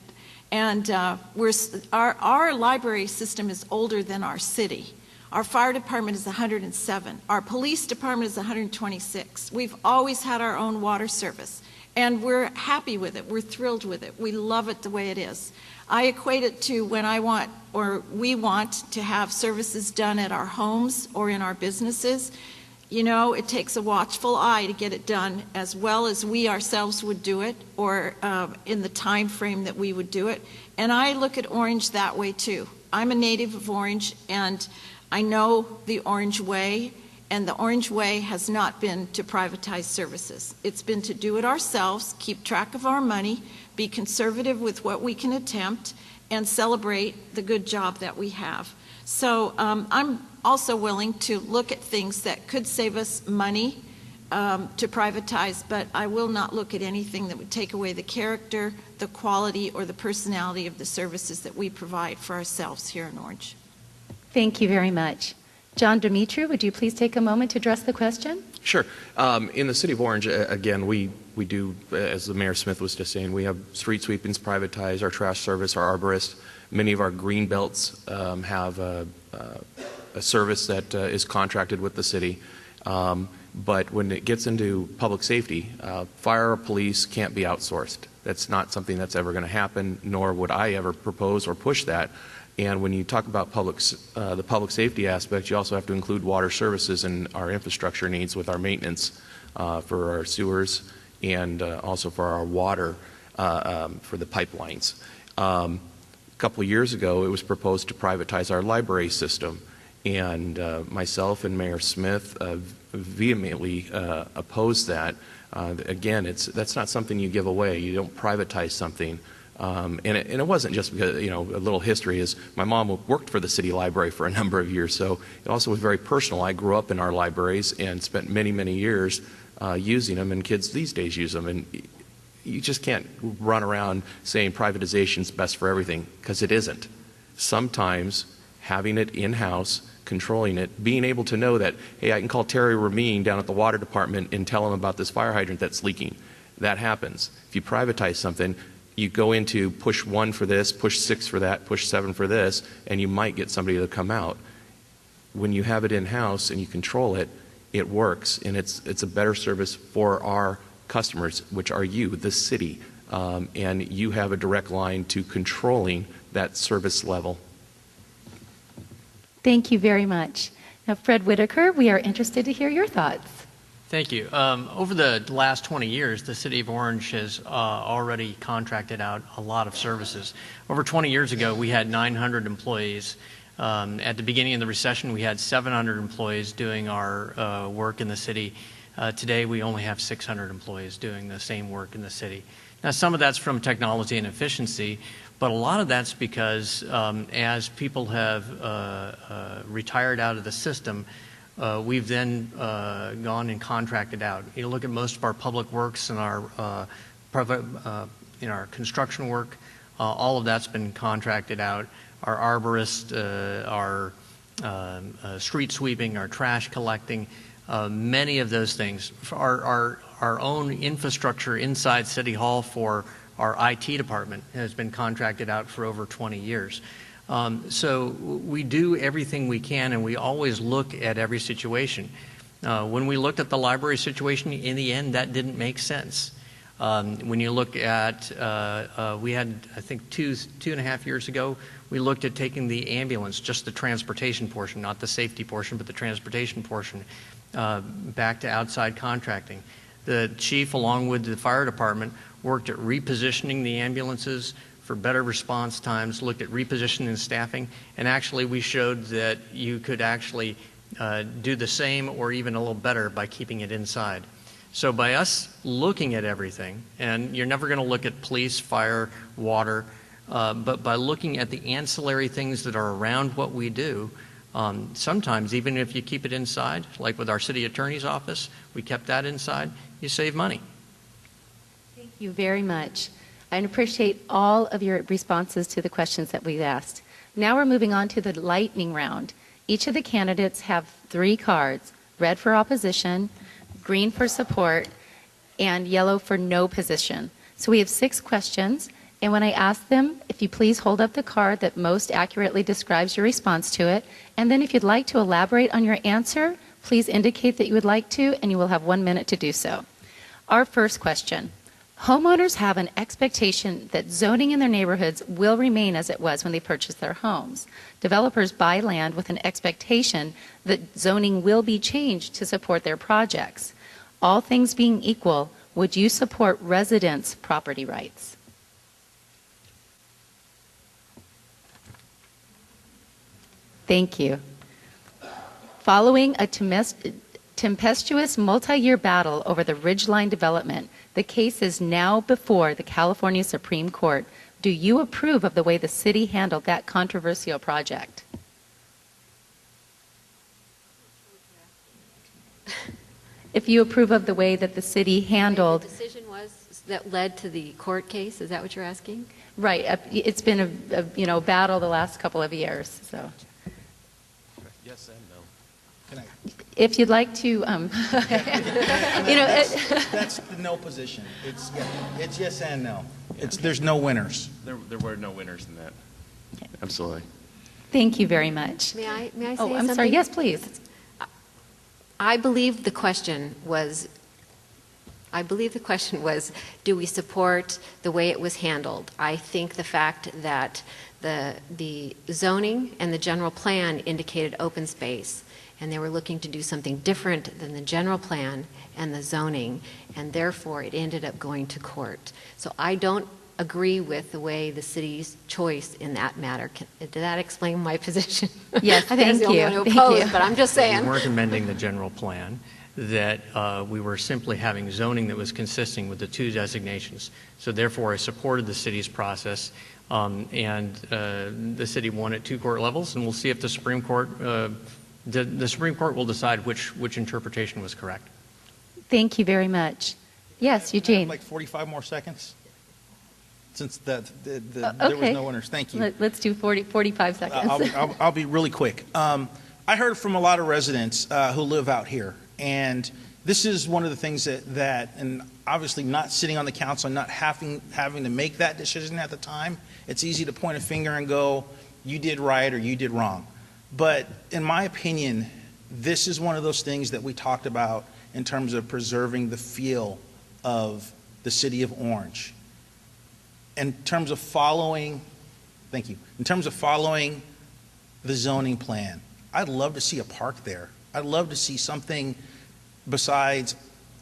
And our library system is older than our city. Our fire department is 107. Our police department is 126. We've always had our own water service, and we're happy with it. We're thrilled with it. We love it the way it is. I equate it to when we want to have services done at our homes or in our businesses. You know, it takes a watchful eye to get it done as well as we ourselves would do it, or in the time frame that we would do it. And I look at Orange that way too. I'm a native of Orange, and I know the Orange way, and the Orange way has not been to privatize services. It's been to do it ourselves, keep track of our money, be conservative with what we can attempt, and celebrate the good job that we have. So I'm also willing to look at things that could save us money to privatize, but I will not look at anything that would take away the character, the quality, or the personality of the services that we provide for ourselves here in Orange. Thank you very much. John Dimitru, would you please take a moment to address the question? Sure. In the city of Orange, again, we do, as the Mayor Smith was just saying, we have street sweepings privatized, our trash service, our arborists. Many of our green belts have a service that is contracted with the city. But when it gets into public safety, fire or police can't be outsourced. That's not something that's ever going to happen, nor would I ever propose or push that. And when you talk about the public safety aspect, you also have to include water services and our infrastructure needs with our maintenance for our sewers and also for our water for the pipelines. A couple of years ago, it was proposed to privatize our library system, and myself and Mayor Smith vehemently opposed that. Again, that's not something you give away. You don't privatize something. And it wasn't just because, a little history is my mom worked for the city library for a number of years, so it also was very personal. I grew up in our libraries and spent many, many years using them, and kids these days use them. And you just can't run around saying privatization is best for everything, because it isn't. Sometimes having it in-house, controlling it, being able to know that, hey, I can call Terry Ramin down at the water department and tell him about this fire hydrant that's leaking. That happens. If you privatize something, you go into push 1 for this, push 6 for that, push 7 for this, and you might get somebody to come out. When you have it in-house and you control it, it works, and it's a better service for our customers, which are you, the city, and you have a direct line to controlling that service level. Thank you very much. Now, Fred Whitaker, we are interested to hear your thoughts. Thank you. Over the last 20 years, the City of Orange has already contracted out a lot of services. Over 20 years ago, we had 900 employees. At the beginning of the recession, we had 700 employees doing our work in the city. Today, we only have 600 employees doing the same work in the city. Now, some of that's from technology and efficiency, but a lot of that's because as people have retired out of the system, we've then gone and contracted out. You look at most of our public works and our construction work, all of that's been contracted out. Our arborists, our street sweeping, our trash collecting, many of those things. Our own infrastructure inside City Hall for our IT department has been contracted out for over 20 years. So we do everything we can, and we always look at every situation. When we looked at the library situation, in the end, that didn't make sense. When you look at, we had, I think, two and a half years ago, we looked at taking the ambulance, just the transportation portion, not the safety portion, but the transportation portion, back to outside contracting. The chief, along with the fire department, worked at repositioning the ambulances for better response times, looked at repositioning staffing, and actually we showed that you could actually do the same or even a little better by keeping it inside. So by us looking at everything, and you're never going to look at police, fire, water, but by looking at the ancillary things that are around what we do, sometimes even if you keep it inside, like with our city attorney's office, we kept that inside, you save money. Thank you very much. I appreciate all of your responses to the questions that we've asked. Now we're moving on to the lightning round. Each of the candidates have 3 cards, red for opposition, green for support, and yellow for no position. So we have 6 questions, and when I ask them, if you please hold up the card that most accurately describes your response to it, and then if you'd like to elaborate on your answer, please indicate that you would like to, and you will have 1 minute to do so. Our first question. Homeowners have an expectation that zoning in their neighborhoods will remain as it was when they purchased their homes. Developers buy land with an expectation that zoning will be changed to support their projects. All things being equal, would you support residents' property rights? Thank you. Following a tempestuous multi-year battle over the Ridgeline development, the case is now before the California Supreme Court. Do you approve of the way the city handled that controversial project? If you approve of the way that the city handled... The decision was that led to the court case, is that what you're asking? Right. It's been a battle the last couple of years, so... Yes and no. If you'd like to, That's the no position. It's yes and no. There's no winners. There were no winners in that. Okay. Absolutely. Thank you very much. May I say Oh, I'm something? sorry. Yes, please. I believe the question was I believe the question was, do we support the way it was handled? I think the fact that the zoning and the general plan indicated open space, and they were looking to do something different than the general plan and the zoning, and therefore it ended up going to court. So I don't agree with the way the city's choice in that matter. Did that explain my position? Yes, I think I was the only one who opposed, but I'm just saying. We weren't amending the general plan, that we were simply having zoning that was consistent with the two designations. So therefore, I supported the city's process, and the city won at 2 court levels, and we'll see if the Supreme Court, the Supreme Court will decide which interpretation was correct. Thank you very much. Yes, Eugene. Like 45 more seconds? Since there was Okay. no winners. Thank you. Let's do 45 seconds. I'll be really quick. I heard from a lot of residents who live out here, and this is one of the things that and obviously not sitting on the council and not having to make that decision at the time, it's easy to point a finger and go, you did right or you did wrong. But in my opinion, this is one of those things that we talked about in terms of preserving the feel of the city of Orange. In terms of following, thank you, in terms of following the zoning plan, I'd love to see a park there. I'd love to see something besides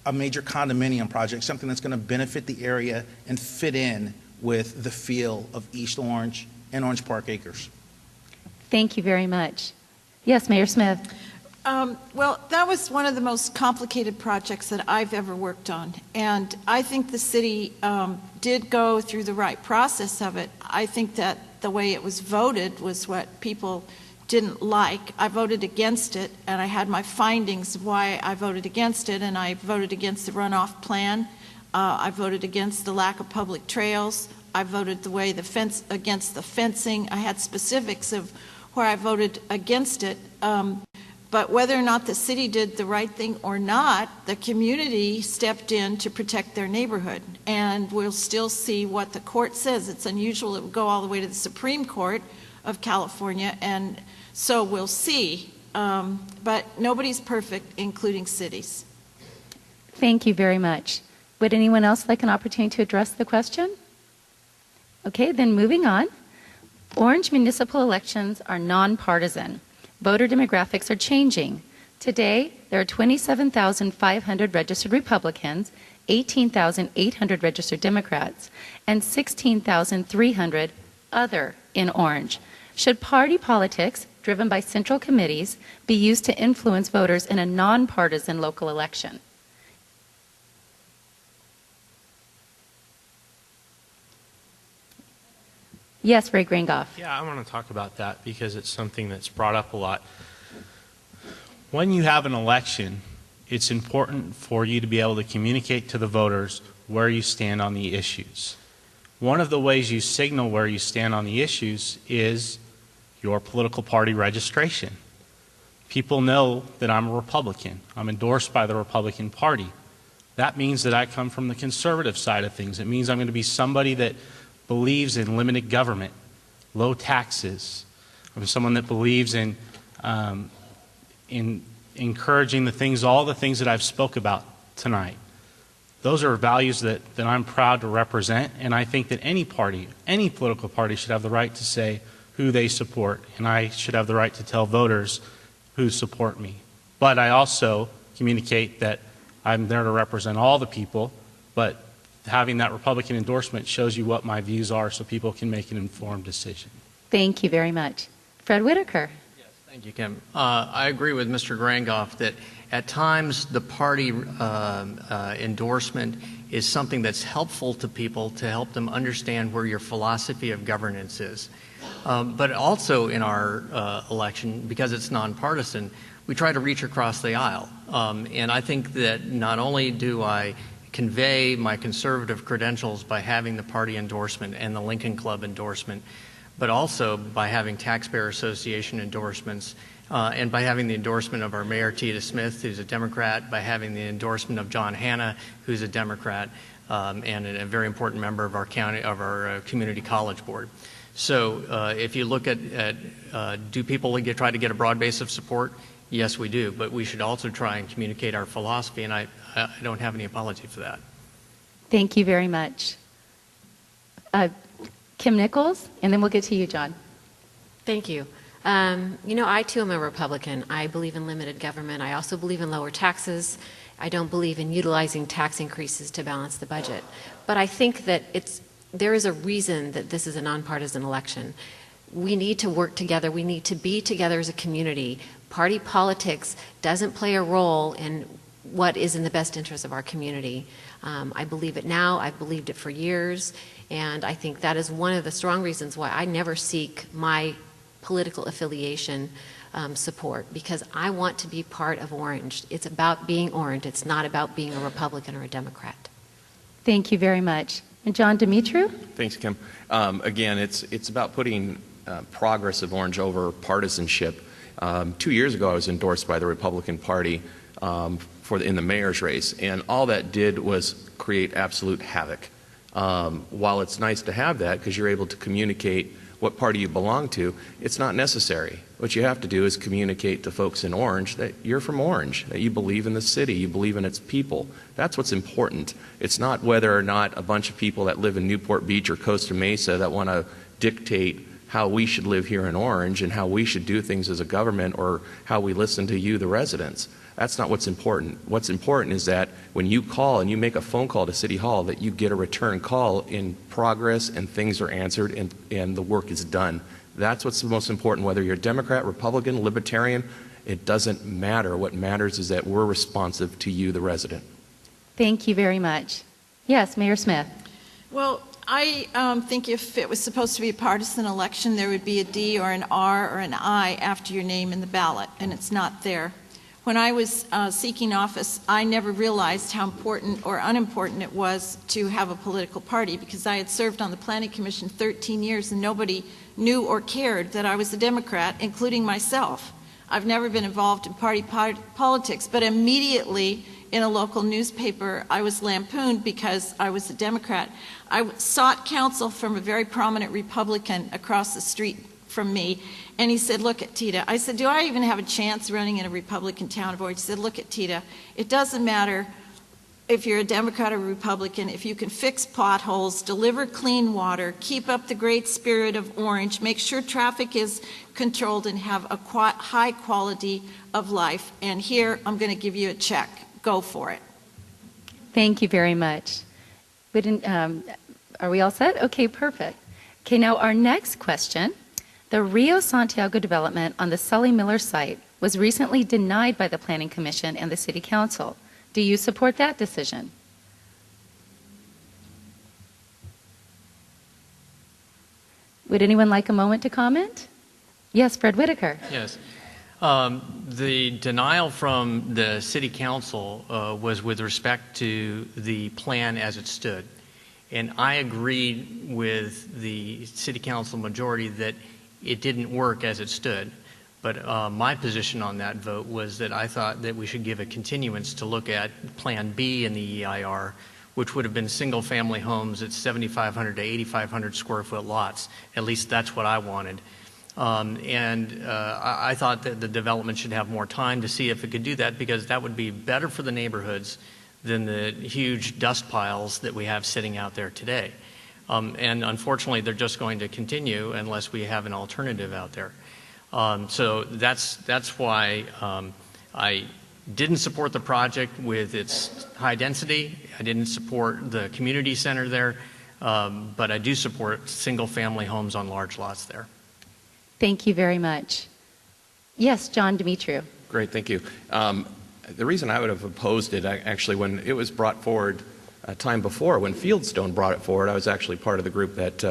a major condominium project, something that's going to benefit the area and fit in with the feel of East Orange and Orange Park Acres. Thank you very much. Yes, Mayor Smith. Well, that was one of the most complicated projects that I've ever worked on, and I think the city did go through the right process of it. I think that the way it was voted was what people didn't like. I voted against it, and I had my findings of why I voted against it, and I voted against the runoff plan. I voted against the lack of public trails. I voted against the fencing. I had specifics of where I voted against it. But whether or not the city did the right thing or not, the community stepped in to protect their neighborhood. And we'll still see what the court says. It's unusual it would go all the way to the Supreme Court of California, and so we'll see. But nobody's perfect, including cities. Thank you very much. Would anyone else like an opportunity to address the question? Okay, then moving on. Orange municipal elections are nonpartisan. Voter demographics are changing. Today, there are 27,500 registered Republicans, 18,800 registered Democrats, and 16,300 other in Orange. Should party politics, driven by central committees, be used to influence voters in a nonpartisan local election? Yes, Ray Grangoff. Yeah, I want to talk about that because it's something that's brought up a lot. When you have an election, it's important for you to be able to communicate to the voters where you stand on the issues. One of the ways you signal where you stand on the issues is your political party registration. People know that I'm a Republican. I'm endorsed by the Republican Party. That means that I come from the conservative side of things. It means I'm going to be somebody that believes in limited government, low taxes. I'm someone that believes in encouraging all the things that I've spoke about tonight. Those are values that I'm proud to represent, and I think that any party, any political party should have the right to say who they support, and I should have the right to tell voters who support me. But I also communicate that I'm there to represent all the people, but having that Republican endorsement shows you what my views are so people can make an informed decision. Thank you very much. Fred Whitaker. Yes, thank you, Kim. I agree with Mr. Grangoff that at times the party endorsement is something that's helpful to people to help them understand where your philosophy of governance is. But also in our election, because it's nonpartisan, we try to reach across the aisle. And I think that not only do I convey my conservative credentials by having the party endorsement and the Lincoln Club endorsement, but also by having Taxpayer Association endorsements, and by having the endorsement of our Mayor Tita Smith, who's a Democrat, by having the endorsement of John Hanna, who's a Democrat, and a very important member of our community college board. So if you look at do people try to get a broad base of support? Yes, we do, but we should also try and communicate our philosophy, and I don't have any apology for that. Thank you very much. Kim Nichols, and then we'll get to you, John. Thank you. I too am a Republican. I believe in limited government. I also believe in lower taxes. I don't believe in utilizing tax increases to balance the budget. But I think that there is a reason that this is a nonpartisan election. We need to work together. We need to be together as a community. Party politics doesn't play a role in what is in the best interest of our community. I believe it now. I've believed it for years. And I think that is one of the strong reasons why I never seek my political affiliation support, because I want to be part of Orange. It's about being Orange. It's not about being a Republican or a Democrat. Thank you very much. And John Dimitru? Thanks, Kim. Again, it's about putting progress of Orange over partisanship. 2 years ago, I was endorsed by the Republican Party in the mayor's race, and all that did was create absolute havoc. While it's nice to have that because you're able to communicate what party you belong to, it's not necessary. What you have to do is communicate to folks in Orange that you're from Orange, that you believe in the city, you believe in its people. That's what's important. It's not whether or not a bunch of people that live in Newport Beach or Costa Mesa that want to dictate how we should live here in Orange and how we should do things as a government or how we listen to you, the residents. That's not what's important. What's important is that when you call and you make a phone call to City Hall, that you get a return call in progress and things are answered and the work is done. That's what's the most important. Whether you're Democrat, Republican, Libertarian, it doesn't matter. What matters is that we're responsive to you, the resident. Thank you very much. Yes, Mayor Smith. Well, I think if it was supposed to be a partisan election, there would be a D or an R or an I after your name in the ballot, and it's not there. When I was seeking office, I never realized how important or unimportant it was to have a political party, because I had served on the Planning Commission 13 years and nobody knew or cared that I was a Democrat, including myself. I've never been involved in party politics, but immediately in a local newspaper, I was lampooned because I was a Democrat. I sought counsel from a very prominent Republican across the street from me, and he said, look at Tita. I said, do I even have a chance running in a Republican town of Orange? He said, look at Tita. It doesn't matter if you're a Democrat or Republican, if you can fix potholes, deliver clean water, keep up the great spirit of Orange, make sure traffic is controlled, and have a high quality of life. And here, I'm going to give you a check. Go for it. Thank you very much. Are we all set? Okay, perfect. Okay, now our next question. The Rio Santiago development on the Sully Miller site was recently denied by the Planning Commission and the City Council. Do you support that decision? Would anyone like a moment to comment? Yes, Fred Whitaker. Yes. The denial from the City Council was with respect to the plan as it stood. And I agreed with the City Council majority that it didn't work as it stood. But my position on that vote was that I thought that we should give a continuance to look at Plan B in the EIR, which would have been single-family homes at 7,500 to 8,500 square foot lots. At least that's what I wanted. I thought that the development should have more time to see if it could do that, because that would be better for the neighborhoods than the huge dust piles that we have sitting out there today. And unfortunately, they're just going to continue unless we have an alternative out there. So that's why I didn't support the project with its high density. I didn't support the community center there, but I do support single-family homes on large lots there. Thank you very much. Yes, John Dimitru. Great, thank you. The reason I would have opposed it, actually, when it was brought forward a time before, when Fieldstone brought it forward, I was actually part of the group that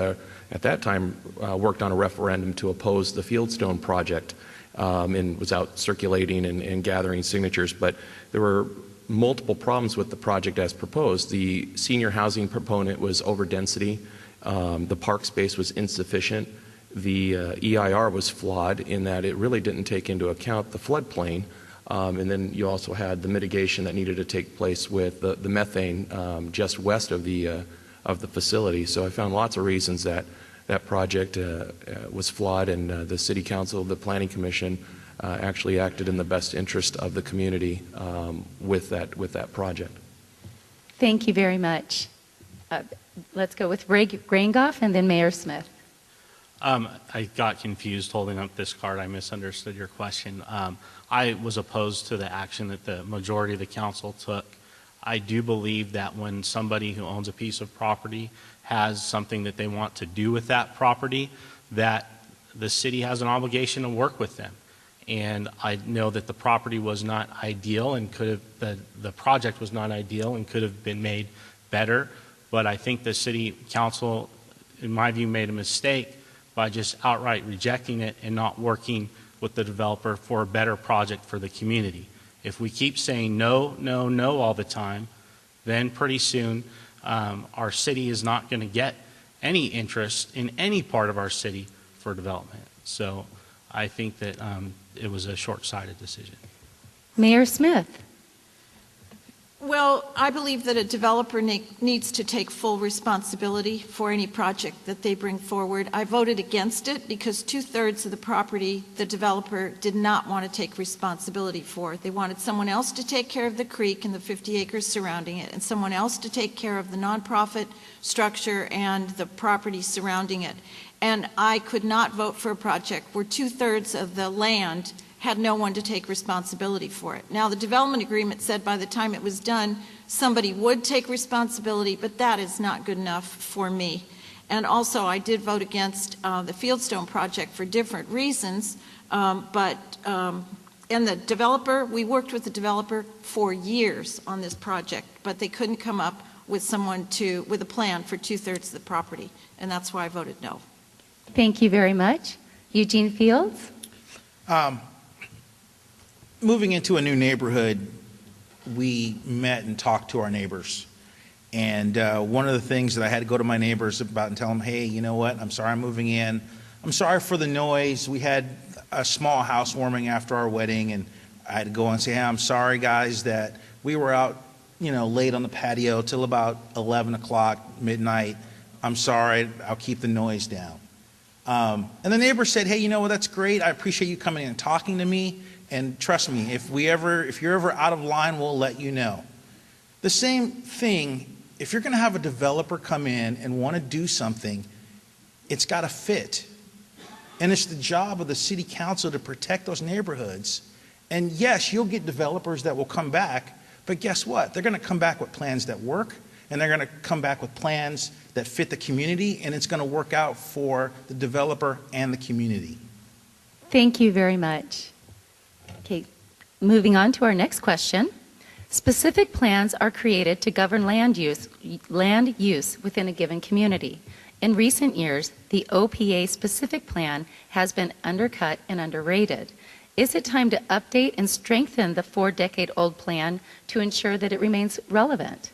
at that time worked on a referendum to oppose the Fieldstone project and was out circulating and gathering signatures. But there were multiple problems with the project as proposed. The senior housing proponent was over density. The park space was insufficient. The EIR was flawed in that it really didn't take into account the floodplain. And then you also had the mitigation that needed to take place with the methane just west of the facility. So I found lots of reasons that that project was flawed, and the City Council, the Planning Commission actually acted in the best interest of the community with that project. Thank you very much. Let's go with Ray Graingoff and then Mayor Smith. I got confused holding up this card. I misunderstood your question. I was opposed to the action that the majority of the council took. I do believe that when somebody who owns a piece of property has something that they want to do with that property, that the city has an obligation to work with them. And I know that the property was not ideal and could have, the project was not ideal and could have been made better. But I think the city council, in my view, made a mistake by just outright rejecting it and not working with the developer for a better project for the community. If we keep saying no, no, no all the time, then pretty soon our city is not going to get any interest in any part of our city for development. So I think that it was a short-sighted decision. Mayor Smith. Well, I believe that a developer needs to take full responsibility for any project that they bring forward. I voted against it because 2/3 of the property the developer did not want to take responsibility for. They wanted someone else to take care of the creek and the 50 acres surrounding it, and someone else to take care of the nonprofit structure and the property surrounding it. And I could not vote for a project where 2/3 of the land had no one to take responsibility for it. Now, the development agreement said by the time it was done, somebody would take responsibility, but that is not good enough for me. And also, I did vote against the Fieldstone project for different reasons, and the developer, we worked with the developer for years on this project, but they couldn't come up with with a plan for 2/3 of the property, and that's why I voted no. Thank you very much. Eugene Fields. Moving into a new neighborhood, we met and talked to our neighbors. And one of the things that I had to go to my neighbors about and tell them, hey, you know what, I'm sorry I'm moving in. I'm sorry for the noise. We had a small housewarming after our wedding, and I had to go and say, hey, I'm sorry, guys, that we were out, late on the patio till about 11 o'clock, midnight. I'm sorry, I'll keep the noise down. And the neighbor said, hey, you know what, that's great. I appreciate you coming in and talking to me. And trust me, if you're ever out of line, we'll let you know. The same thing, if you're going to have a developer come in and want to do something, it's got to fit. And it's the job of the city council to protect those neighborhoods. And yes, you'll get developers that will come back, but guess what? They're going to come back with plans that work, and they're going to come back with plans that fit the community, and it's going to work out for the developer and the community. Thank you very much. Okay, moving on to our next question. Specific plans are created to govern land use within a given community. In recent years, the OPA specific plan has been undercut and underrated. Is it time to update and strengthen the 4-decade-old plan to ensure that it remains relevant?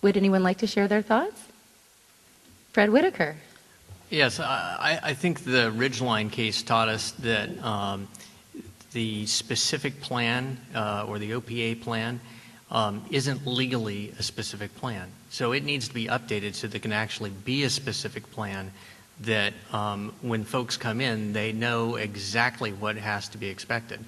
Would anyone like to share their thoughts? Fred Whitaker. Yes, I think the Ridgeline case taught us that the specific plan or the OPA plan isn't legally a specific plan. So it needs to be updated so that it can actually be a specific plan that when folks come in, they know exactly what has to be expected.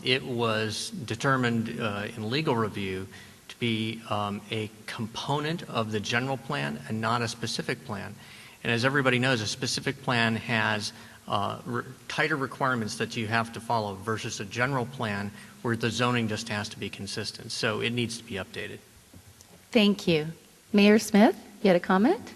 It was determined in legal review to be a component of the general plan and not a specific plan. And as everybody knows, a specific plan has tighter requirements that you have to follow versus a general plan where the zoning just has to be consistent. So it needs to be updated. Thank you. Mayor Smith, you had a comment?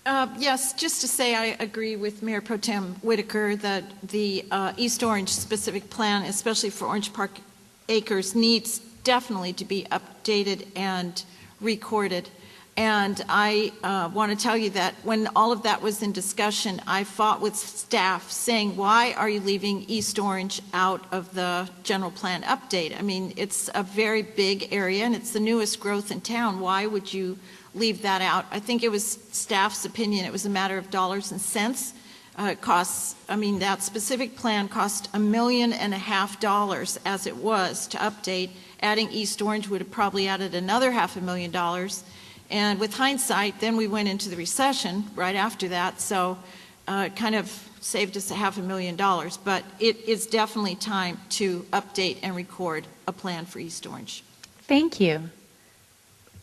Yes, just to say I agree with Mayor Pro Tem Whitaker that the East Orange specific plan, especially for Orange Park Acres, needs definitely to be updated and recorded. And I want to tell you that when all of that was in discussion, I fought with staff saying, why are you leaving East Orange out of the general plan update? I mean, it's a very big area and it's the newest growth in town. Why would you leave that out? I think it was staff's opinion. It was a matter of dollars and cents. That specific plan cost $1.5 million as it was to update. Adding East Orange would have probably added another $500,000. And with hindsight, then we went into the recession right after that, so it kind of saved us $500,000. But it is definitely time to update and record a plan for East Orange. Thank you.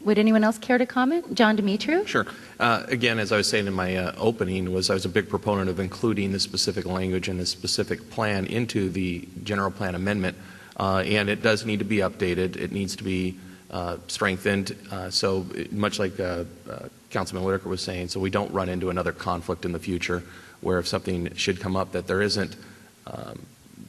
Would anyone else care to comment? John Demetru? Sure. Again, as I was saying in my opening, I was a big proponent of including the specific language and the specific plan into the general plan amendment, and it does need to be updated. It needs to be strengthened, so much like Councilman Whitaker was saying, so we don't run into another conflict in the future where if something should come up that there isn't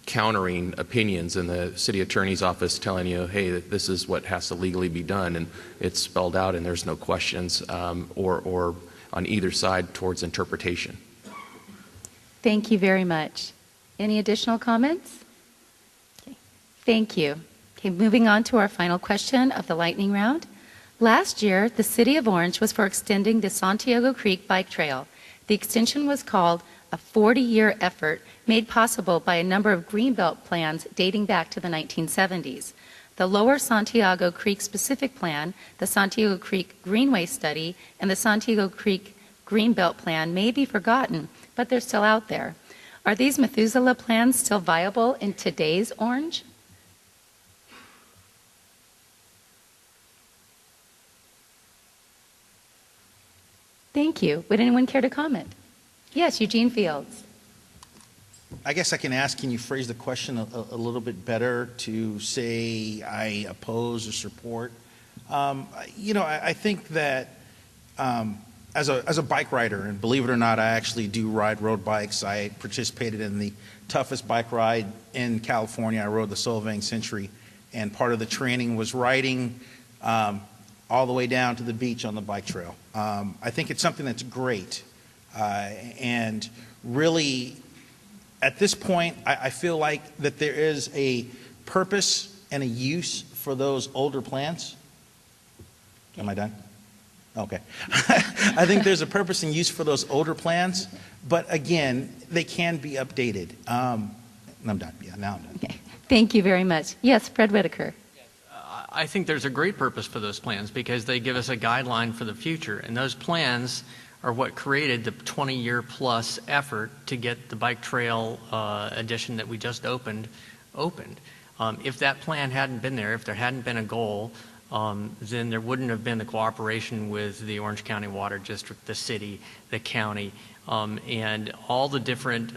countering opinions in the city attorney's office telling you, hey, this is what has to legally be done, and it's spelled out and there's no questions or on either side towards interpretation. Thank you very much. Any additional comments? Okay. Thank you. Okay, moving on to our final question of the lightning round. Last year, the City of Orange was for extending the Santiago Creek Bike Trail. The extension was called a 40-year effort made possible by a number of Greenbelt plans dating back to the 1970s. The Lower Santiago Creek Specific Plan, the Santiago Creek Greenway Study, and the Santiago Creek Greenbelt Plan may be forgotten, but they're still out there. Are these Methuselah plans still viable in today's Orange? Thank you. Would anyone care to comment? Yes, Eugene Fields. I guess I can ask, can you phrase the question a little bit better to say I oppose or support? I think that as a bike rider, and believe it or not, I actually do ride road bikes. I participated in the toughest bike ride in California. I rode the Solvang Sentry, and part of the training was riding all the way down to the beach on the bike trail. I think it's something that's great. And really, at this point, I feel like that there is a purpose and a use for those older plans. Am I done? Okay. I think there's a purpose and use for those older plans, but again, they can be updated. I'm done. Yeah, now I'm done. Okay. Thank you very much. Yes, Fred Whitaker. I think there's a great purpose for those plans because they give us a guideline for the future, and those plans are what created the 20-year plus effort to get the bike trail addition that we just opened. If that plan hadn't been there, if there hadn't been a goal, then there wouldn't have been the cooperation with the Orange County Water District, the city, the county, and all the different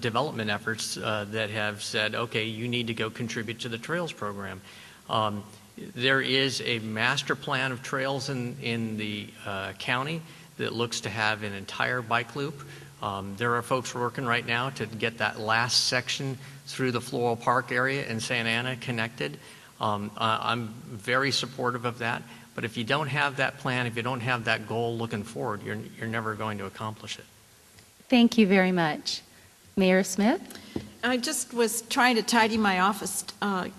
development efforts that have said, okay, you need to go contribute to the trails program. There is a master plan of trails in the county that looks to have an entire bike loop. There are folks working right now to get that last section through the Floral Park area in Santa Ana connected. I'm very supportive of that, but if you don't have that plan, if you don't have that goal looking forward, you're never going to accomplish it. Thank you very much. Mayor Smith? I just was trying to tidy my office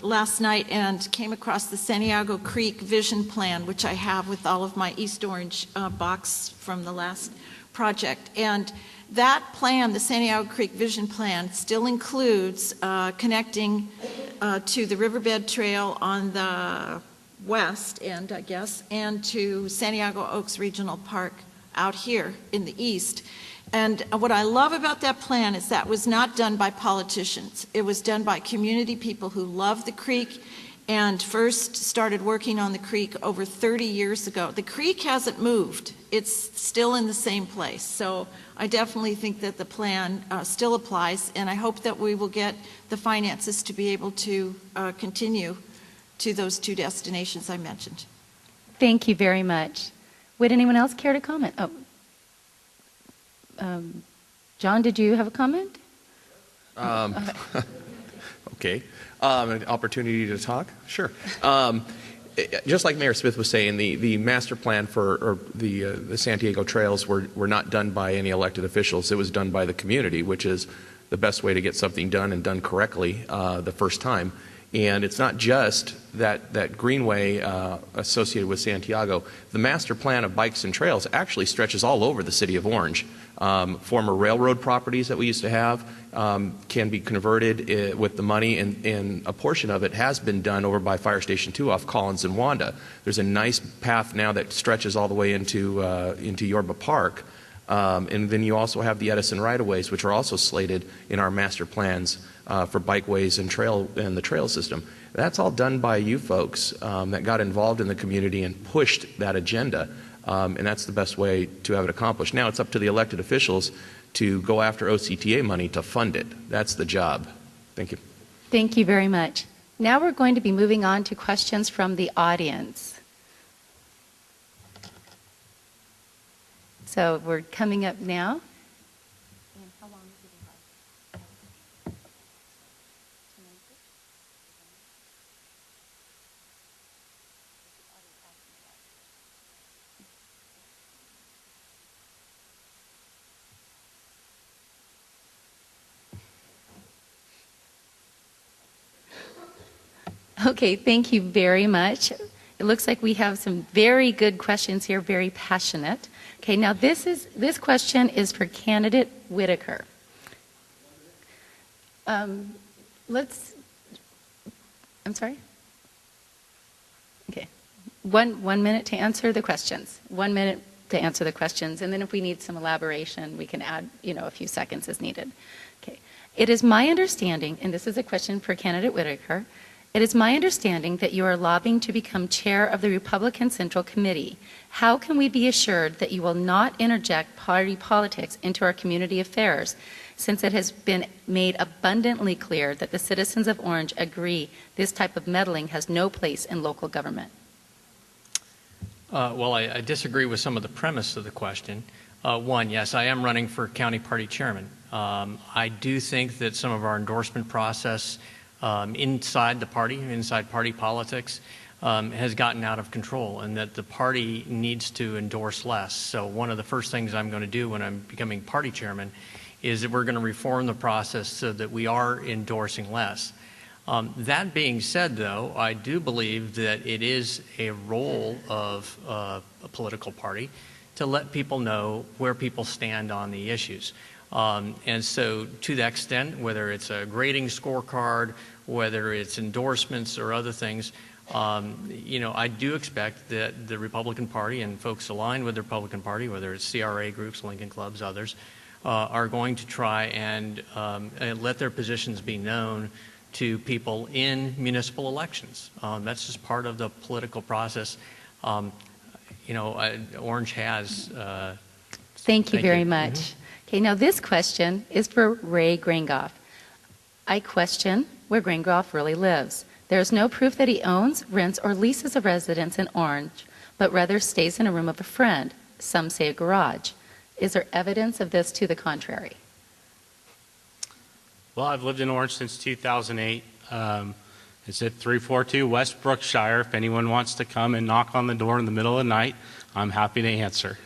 last night and came across the Santiago Creek Vision Plan, which I have with all of my East Orange box from the last project. And that plan, the Santiago Creek Vision Plan, still includes connecting to the Riverbed Trail on the west end, I guess, and to Santiago Oaks Regional Park out here in the east. And what I love about that plan is that was not done by politicians. It was done by community people who love the creek and first started working on the creek over 30 years ago. The creek hasn't moved. It's still in the same place. So I definitely think that the plan still applies, and I hope that we will get the finances to be able to continue to those two destinations I mentioned. Thank you very much. Would anyone else care to comment? Oh. John, did you have a comment? Okay. An opportunity to talk? Sure. Just like Mayor Smith was saying, the master plan for the Santiago trails were not done by any elected officials. It was done by the community, which is the best way to get something done and done correctly the first time. And it's not just that greenway associated with Santiago. The master plan of bikes and trails actually stretches all over the city of Orange. Former railroad properties that we used to have can be converted with the money, and a portion of it has been done over by Fire Station 2 off Collins and Wanda. There's a nice path now that stretches all the way into Yorba Park. And then you also have the Edison right-of-ways, which are also slated in our master plans for bikeways and the trail system. That's all done by you folks that got involved in the community and pushed that agenda. And that's the best way to have it accomplished. Now it's up to the elected officials to go after OCTA money to fund it. That's the job. Thank you. Thank you very much. Now we're going to be moving on to questions from the audience. So we're coming up now. Okay, thank you very much. It looks like we have some very good questions here, very passionate. Okay, now this question is for candidate Whitaker. I'm sorry? Okay. One minute to answer the questions. 1 minute to answer the questions, and then if we need some elaboration, we can add, a few seconds as needed. Okay. It is my understanding, and this is a question for candidate Whitaker, it is my understanding that you are lobbying to become chair of the Republican Central Committee. How can we be assured that you will not interject party politics into our community affairs, since it has been made abundantly clear that the citizens of Orange agree this type of meddling has no place in local government? Well, I disagree with some of the premise of the question. One, yes, I am running for county party chairman. I do think that some of our endorsement process inside party politics, has gotten out of control, and that the party needs to endorse less. So one of the first things I'm going to do when I'm becoming party chairman is that we're going to reform the process so that we are endorsing less. That being said, though, I do believe that it is a role of a political party to let people know where people stand on the issues. And so to that extent, whether it's a grading scorecard, whether it's endorsements or other things, I do expect that the Republican Party and folks aligned with the Republican Party, whether it's CRA groups, Lincoln Clubs, others, are going to try and let their positions be known to people in municipal elections. That's just part of the political process. Orange has. Thank you very much. Mm-hmm. Okay, now this question is for Ray Grangoff. I question where Grangoff really lives. There is no proof that he owns, rents, or leases a residence in Orange, but rather stays in a room of a friend. Some say a garage. Is there evidence of this to the contrary? Well, I've lived in Orange since 2008. It's at 342 West Brookshire. If anyone wants to come and knock on the door in the middle of the night, I'm happy to answer.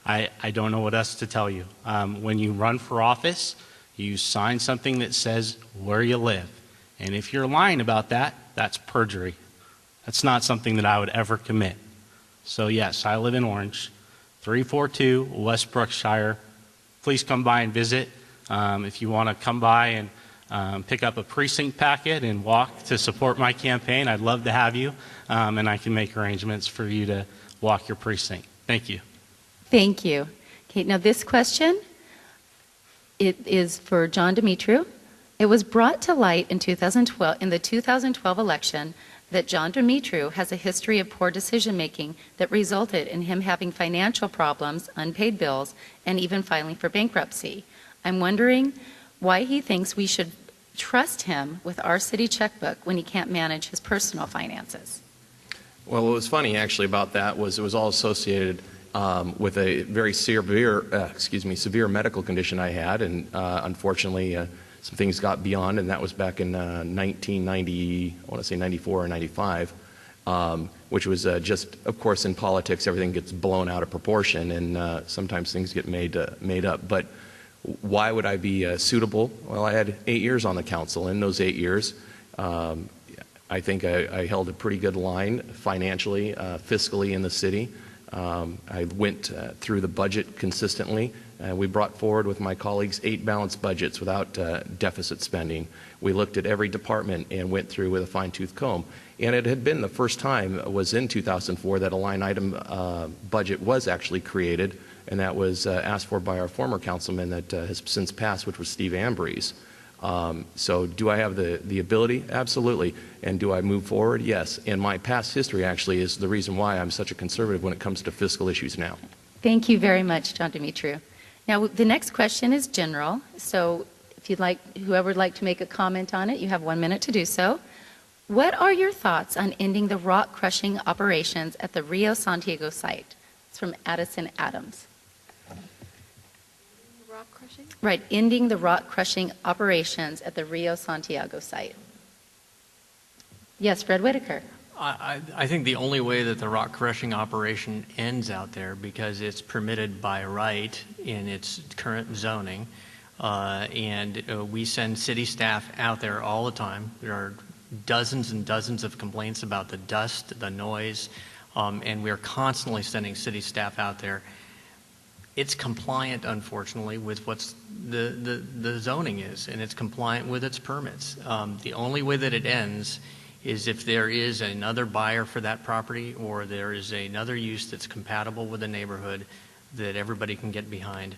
I don't know what else to tell you. When you run for office, you sign something that says where you live. And if you're lying about that, that's perjury. That's not something that I would ever commit. So yes, I live in Orange, 342 West Brookshire. Please come by and visit. If you want to come by and pick up a precinct packet and walk to support my campaign, I'd love to have you. And I can make arrangements for you to walk your precinct. Thank you. Thank you. Okay, now this question, it is for John Demetriou. It was brought to light in the 2012 election that John Demetriou has a history of poor decision-making that resulted in him having financial problems, unpaid bills, and even filing for bankruptcy. I'm wondering why he thinks we should trust him with our city checkbook when he can't manage his personal finances. Well, what was funny actually about that was it was all associated with a very severe medical condition I had, and unfortunately some things got beyond, and that was back in 1990, I want to say 94 or 95, which was just, of course, in politics everything gets blown out of proportion, and sometimes things get made up. But why would I be suitable? Well, I had 8 years on the council. In those 8 years, I think I held a pretty good line financially, fiscally in the city. I went through the budget consistently. We brought forward with my colleagues 8 balanced budgets without deficit spending. We looked at every department and went through with a fine-tooth comb. And it had been the first time, was in 2004, that a line item budget was actually created, and that was asked for by our former councilman that has since passed, which was Steve Ambrose. So do I have the ability? Absolutely. And do I move forward? Yes. And my past history actually is the reason why I'm such a conservative when it comes to fiscal issues now. Thank you very much, John Demetriou. Now, the next question is general. So if you'd like, whoever would like to make a comment on it, you have 1 minute to do so. What are your thoughts on ending the rock crushing operations at the Rio Santiago site? It's from Addison Adams. Rock crushing? Right, ending the rock crushing operations at the Rio Santiago site. Yes, Fred Whitaker. I think the only way that the rock crushing operation ends out there, because it's permitted by right in its current zoning, and we send city staff out there all the time. There are dozens and dozens of complaints about the dust, the noise, and we're constantly sending city staff out there. It's compliant, unfortunately, with what's the zoning is, and it's compliant with its permits. The only way that it ends is if there is another buyer for that property, or there is another use that's compatible with the neighborhood that everybody can get behind,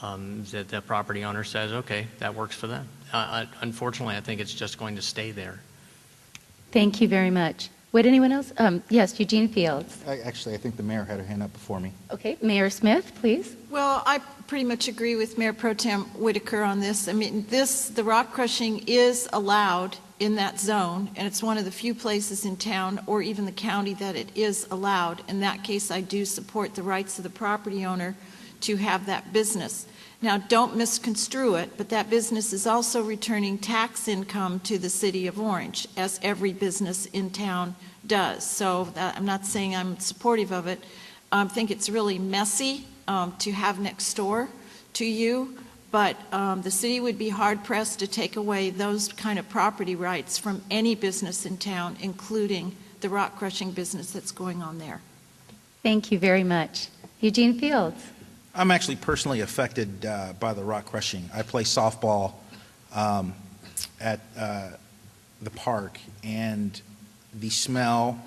that the property owner says, okay, that works for them. Unfortunately, I think it's just going to stay there. Thank you very much. Would anyone else? Yes, Eugene Fields. Actually, I think the mayor had her hand up before me. Okay, Mayor Smith, please. Well, I pretty much agree with Mayor Pro Tem Whitaker on this. I mean, the rock crushing is allowed in that zone, and it's one of the few places in town or even the county that it is allowed. In that case, I do support the rights of the property owner to have that business. Now, don't misconstrue it, but that business is also returning tax income to the city of Orange, as every business in town does. So I'm not saying I'm supportive of it. I think it's really messy to have next door to you, but the city would be hard-pressed to take away those kind of property rights from any business in town, including the rock crushing business that's going on there. Thank you very much. Eugene Fields. I'm actually personally affected by the rock crushing. I play softball at the park, and the smell,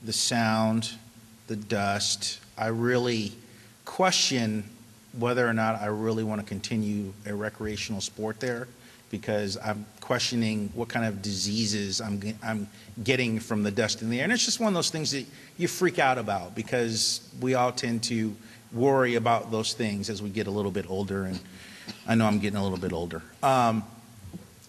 the sound, the dust, I really question whether or not I really want to continue a recreational sport there, because I'm questioning what kind of diseases I'm getting from the dust in the air. And it's just one of those things that you freak out about, because we all tend to worry about those things as we get a little bit older, and I know I'm getting a little bit older. I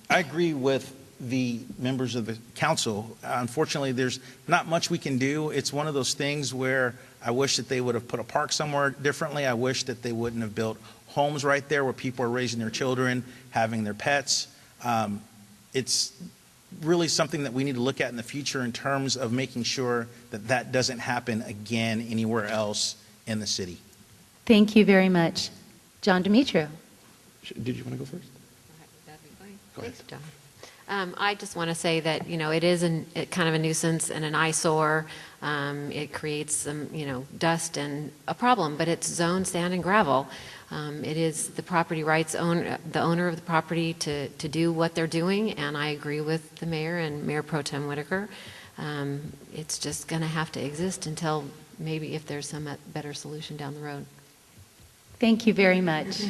agree with the members of the council. Unfortunately, there's not much we can do. It's one of those things where I wish that they would have put a park somewhere differently. I wish that they wouldn't have built homes right there where people are raising their children, having their pets. It's really something that we need to look at in the future in terms of making sure that that doesn't happen again anywhere else in the city. Thank you very much. John Demetriou. Did you want to go first? That'd be fine. Go ahead. Thanks, John. I just want to say that, it is kind of a nuisance and an eyesore. It creates some, dust and a problem, but it's zoned sand and gravel. It is the property rights the owner of the property to do what they're doing, and I agree with the mayor and Mayor Pro Tem Whitaker. It's just going to have to exist until maybe if there's some better solution down the road. Thank you very much.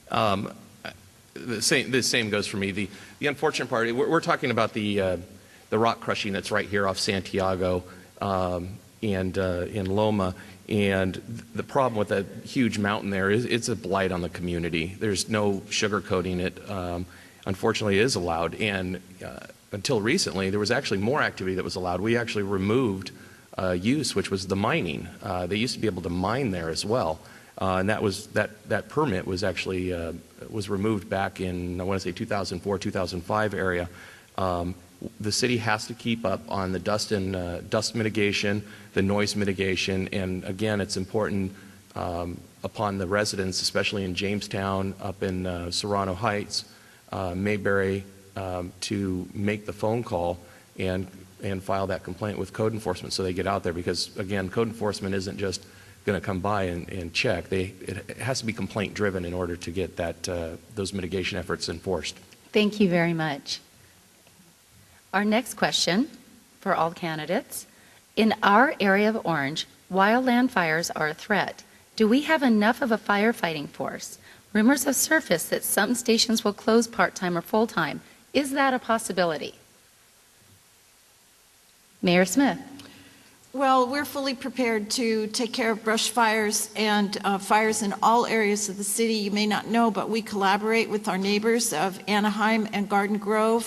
The same goes for me. The unfortunate part, we're talking about the rock crushing that's right here off Santiago and in Loma. And the problem with that huge mountain there is it's a blight on the community. There's no sugarcoating it. Unfortunately, it is allowed. And until recently, there was actually more activity that was allowed. We actually removed use, which was the mining. They used to be able to mine there as well. And that permit was actually was removed back in, I want to say 2004, 2005 area. The city has to keep up on the dust mitigation, the noise mitigation, and again, it's important upon the residents, especially in Jamestown, up in Serrano Heights, Mayberry, to make the phone call and file that complaint with code enforcement so they get out there, because again, code enforcement isn't just going to come by and check. It has to be complaint driven in order to get those mitigation efforts enforced. Thank you very much. Our next question for all candidates. In our area of Orange, wildland fires are a threat. Do we have enough of a firefighting force? Rumors have surfaced that some stations will close part-time or full-time. Is that a possibility? Mayor Smith. Well, we're fully prepared to take care of brush fires and fires in all areas of the city. You may not know, but we collaborate with our neighbors of Anaheim and Garden Grove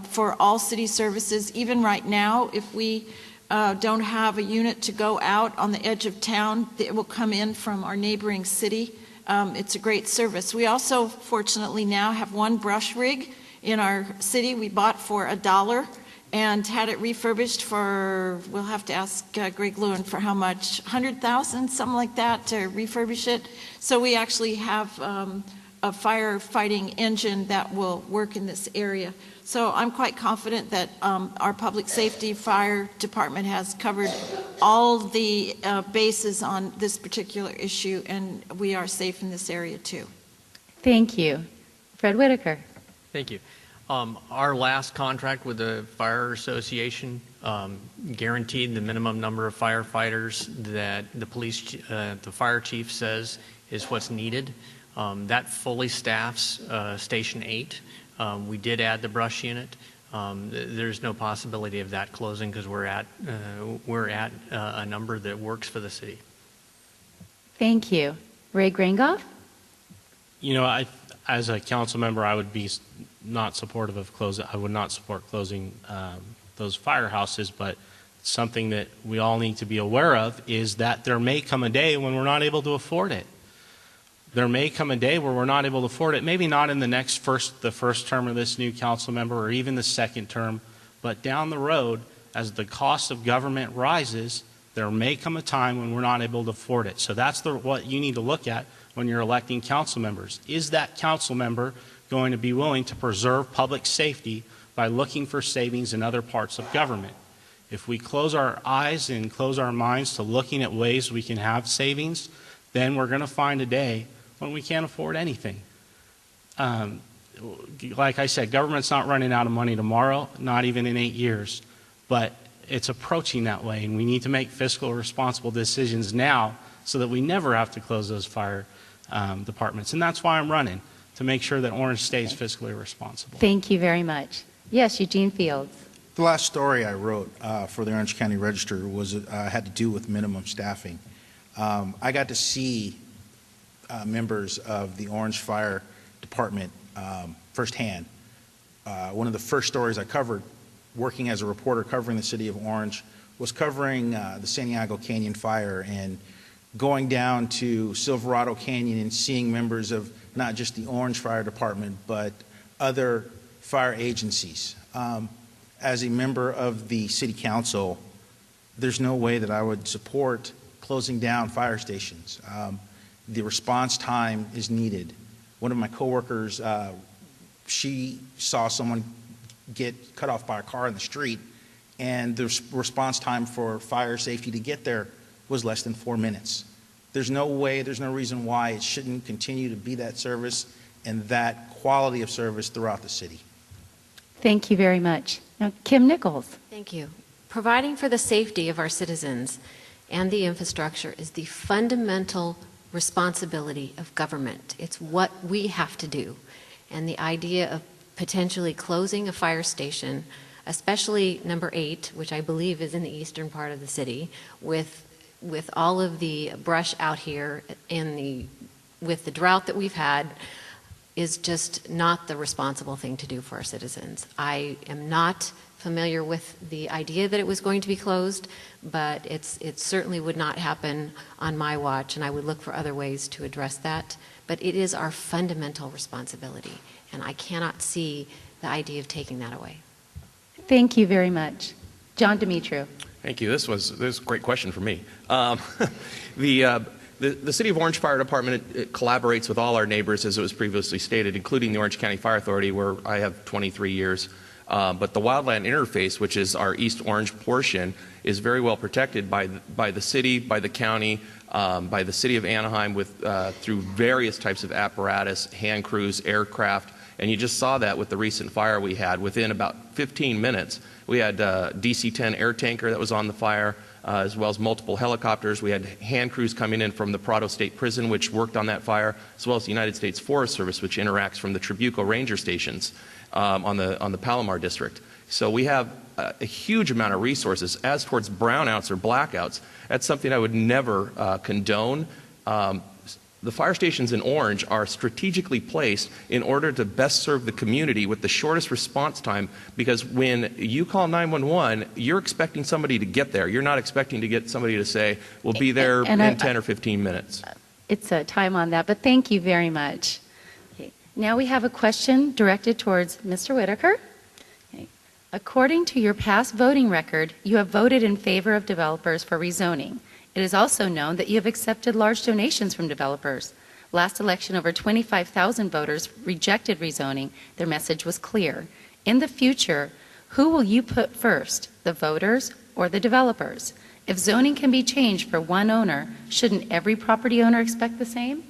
for all city services. Even right now, if we don't have a unit to go out on the edge of town, it will come in from our neighboring city. It's a great service. We also, fortunately, now have one brush rig in our city we bought for $1 and had it refurbished for, we'll have to ask Greg Lewin for how much, 100,000, something like that, to refurbish it. So we actually have a firefighting engine that will work in this area. So I'm quite confident that our public safety fire department has covered all the bases on this particular issue, and we are safe in this area too. Thank you. Fred Whitaker. Thank you. Our last contract with the Fire Association guaranteed the minimum number of firefighters that the fire chief says is what's needed. That fully staffs Station 8. We did add the brush unit. There's no possibility of that closing because we're at a number that works for the city. Thank you. Ray Grangoff? You know, as a council member, I would be not supportive of closing. I would not support closing those firehouses, but something that we all need to be aware of is that there may come a day when we're not able to afford it. There may come a day where we're not able to afford it, maybe not in the first term of this new council member or even the second term, but down the road, as the cost of government rises, there may come a time when we're not able to afford it. So that's what you need to look at when you're electing council members. Is that council member going to be willing to preserve public safety by looking for savings in other parts of government? If we close our eyes and close our minds to looking at ways we can have savings, then we're going to find a day when we can't afford anything. Like I said, government's not running out of money tomorrow, not even in 8 years, but it's approaching that way, and we need to make fiscal responsible decisions now so that we never have to close those fire departments. And that's why I'm running, to make sure that Orange stays fiscally responsible. Thank you very much. Yes, Eugene Fields. The last story I wrote for the Orange County Register had to do with minimum staffing. I got to see members of the Orange Fire Department firsthand. One of the first stories I covered, working as a reporter covering the city of Orange, was covering the Santiago Canyon fire and going down to Silverado Canyon and seeing members of not just the Orange Fire Department, but other fire agencies. As a member of the City Council, there's no way that I would support closing down fire stations. The response time is needed. One of my coworkers, she saw someone get cut off by a car in the street, and the response time for fire safety to get there was less than 4 minutes. There's no way, there's no reason why it shouldn't continue to be that service and that quality of service throughout the city. Thank you very much. Now, Kim Nichols. Thank you. Providing for the safety of our citizens and the infrastructure is the fundamental responsibility of government. It's what we have to do. And the idea of potentially closing a fire station, especially number 8, which I believe is in the eastern part of the city, with all of the brush out here and with the drought that we've had, is just not the responsible thing to do for our citizens. I am not familiar with the idea that it was going to be closed, but it certainly would not happen on my watch, and I would look for other ways to address that. But it is our fundamental responsibility, and I cannot see the idea of taking that away. Thank you very much. John Demetrio. Thank you. This was a great question for me. The City of Orange Fire Department it collaborates with all our neighbors, as it was previously stated, including the Orange County Fire Authority, where I have 23 years. But the wildland interface, which is our East Orange portion, is very well protected by the city, by the county, by the City of Anaheim through various types of apparatus, hand crews, aircraft. And you just saw that with the recent fire we had. Within about 15 minutes, we had DC-10 air tanker that was on the fire, as well as multiple helicopters. We had hand crews coming in from the Prado State Prison, which worked on that fire, as well as the United States Forest Service, which interacts from the Trabuco Ranger Stations on the Palomar District. So we have a huge amount of resources. As towards brownouts or blackouts, that's something I would never condone. The fire stations in Orange are strategically placed in order to best serve the community with the shortest response time, because when you call 911, you're expecting somebody to get there. You're not expecting to get somebody to say, we'll be there in 10 or 15 minutes. It's a time on that, but thank you very much. Okay. Now we have a question directed towards Mr. Whitaker. Okay. According to your past voting record, you have voted in favor of developers for rezoning. It is also known that you have accepted large donations from developers. Last election, over 25,000 voters rejected rezoning. Their message was clear. In the future, who will you put first, the voters or the developers? If zoning can be changed for one owner, shouldn't every property owner expect the same?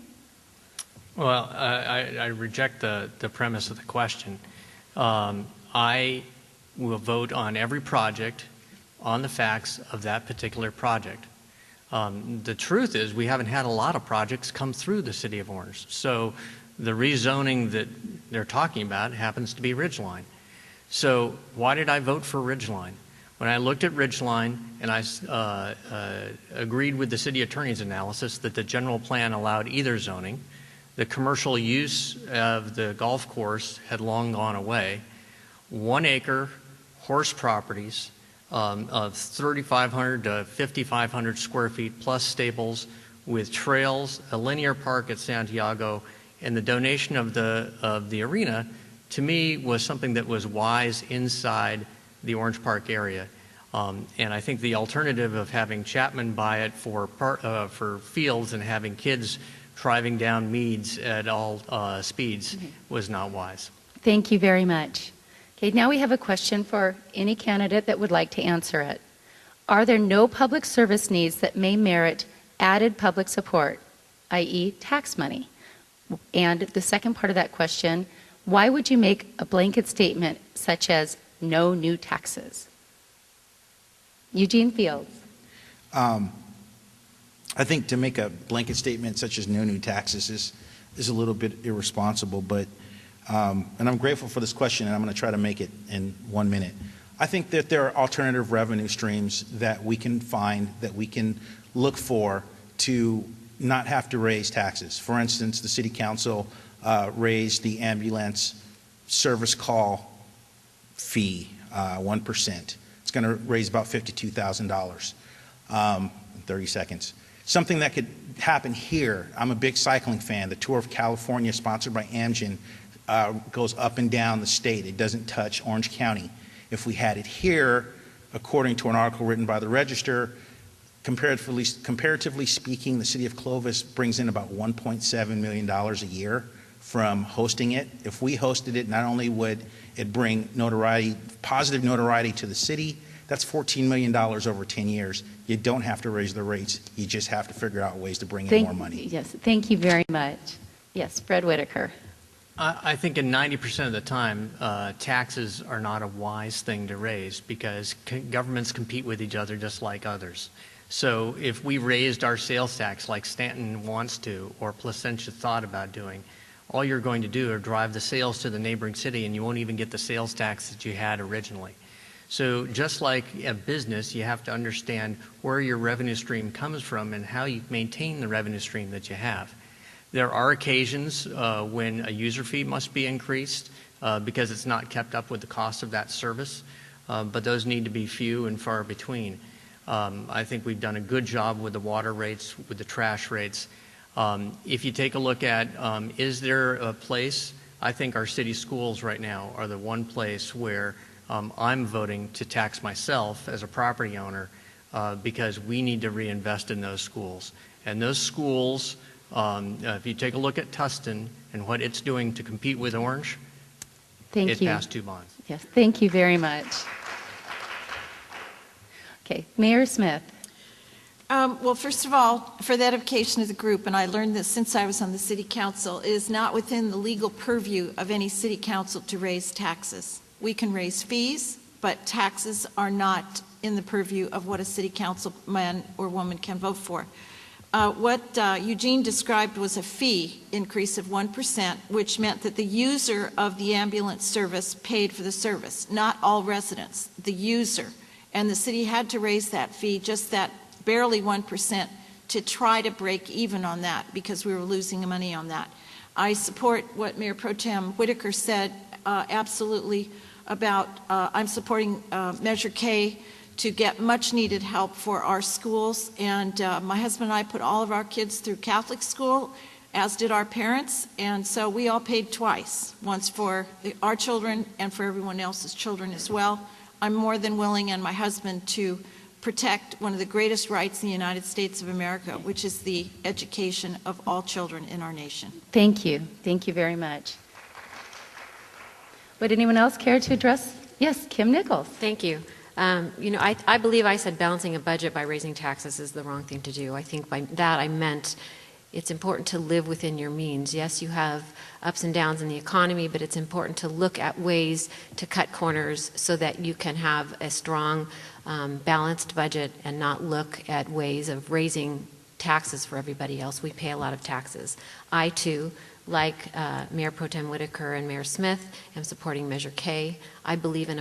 Well, I reject the premise of the question. I will vote on every project on the facts of that particular project. The truth is we haven't had a lot of projects come through the City of Orange. So the rezoning that they're talking about happens to be Ridgeline. So why did I vote for Ridgeline? When I looked at Ridgeline and I agreed with the city attorney's analysis that the general plan allowed either zoning, the commercial use of the golf course had long gone away. 1 acre horse properties of 3,500 to 5,500 square feet plus stables with trails, a linear park at Santiago, and the donation of the arena, to me, was something that was wise inside the Orange Park area. And I think the alternative of having Chapman buy it for fields and having kids driving down Meads at all speeds was not wise. Thank you very much. Okay, now we have a question for any candidate that would like to answer it. Are there no public service needs that may merit added public support, i.e. tax money? And the second part of that question, why would you make a blanket statement such as no new taxes? Eugene Fields. I think to make a blanket statement such as no new taxes is a little bit irresponsible, but and I'm grateful for this question, and I'm going to try to make it in 1 minute. I think that there are alternative revenue streams that we can find, that we can look for to not have to raise taxes. For instance, the City Council raised the ambulance service call fee 1%. It's going to raise about $52,000 in 30 seconds. Something that could happen here, I'm a big cycling fan. The Tour of California, sponsored by Amgen, goes up and down the state. It doesn't touch Orange County. If we had it here, according to an article written by the Register, comparatively speaking, the city of Clovis brings in about $1.7 million a year from hosting it. If we hosted it, not only would it bring notoriety, positive notoriety to the city, that's $14 million over 10 years. You don't have to raise the rates. You just have to figure out ways to bring in more money. Yes, thank you very much. Yes, Fred Whitaker. I think in 90% of the time, taxes are not a wise thing to raise because governments compete with each other just like others. So if we raised our sales tax like Stanton wants to or Placentia thought about doing, all you're going to do is drive the sales to the neighboring city and you won't even get the sales tax that you had originally. So just like a business, you have to understand where your revenue stream comes from and how you maintain the revenue stream that you have. There are occasions when a user fee must be increased because it's not kept up with the cost of that service, but those need to be few and far between. I think we've done a good job with the water rates, with the trash rates. If you take a look at, is there a place, I think our city schools right now are the one place where I'm voting to tax myself as a property owner because we need to reinvest in those schools. And those schools, if you take a look at Tustin and what it's doing to compete with Orange, Thank you. it passed 2 bonds. Yes, thank you very much. Okay, Mayor Smith. Well, first of all, for the edification of the group, and I learned this since I was on the city council, it is not within the legal purview of any city council to raise taxes. We can raise fees, but taxes are not in the purview of what a city council man or woman can vote for. What Eugene described was a fee increase of 1%, which meant that the user of the ambulance service paid for the service, not all residents, the user. And the city had to raise that fee, just that barely 1%, to try to break even on that because we were losing money on that. I support what Mayor Pro Tem Whitaker said absolutely about, I'm supporting Measure K to get much needed help for our schools. And my husband and I put all of our kids through Catholic school, as did our parents. And so we all paid twice, once for our children and for everyone else's children as well. I'm more than willing, and my husband, to protect one of the greatest rights in the United States of America, which is the education of all children in our nation. Thank you. Thank you very much. Would anyone else care to address? Yes, Kim Nichols. Thank you. I believe I said balancing a budget by raising taxes is the wrong thing to do. I think by that I meant it's important to live within your means. Yes, you have ups and downs in the economy, but it's important to look at ways to cut corners so that you can have a strong, balanced budget and not look at ways of raising taxes for everybody else. We pay a lot of taxes. I, too, like Mayor Pro Tem Whitaker and Mayor Smith, am supporting Measure K. I believe in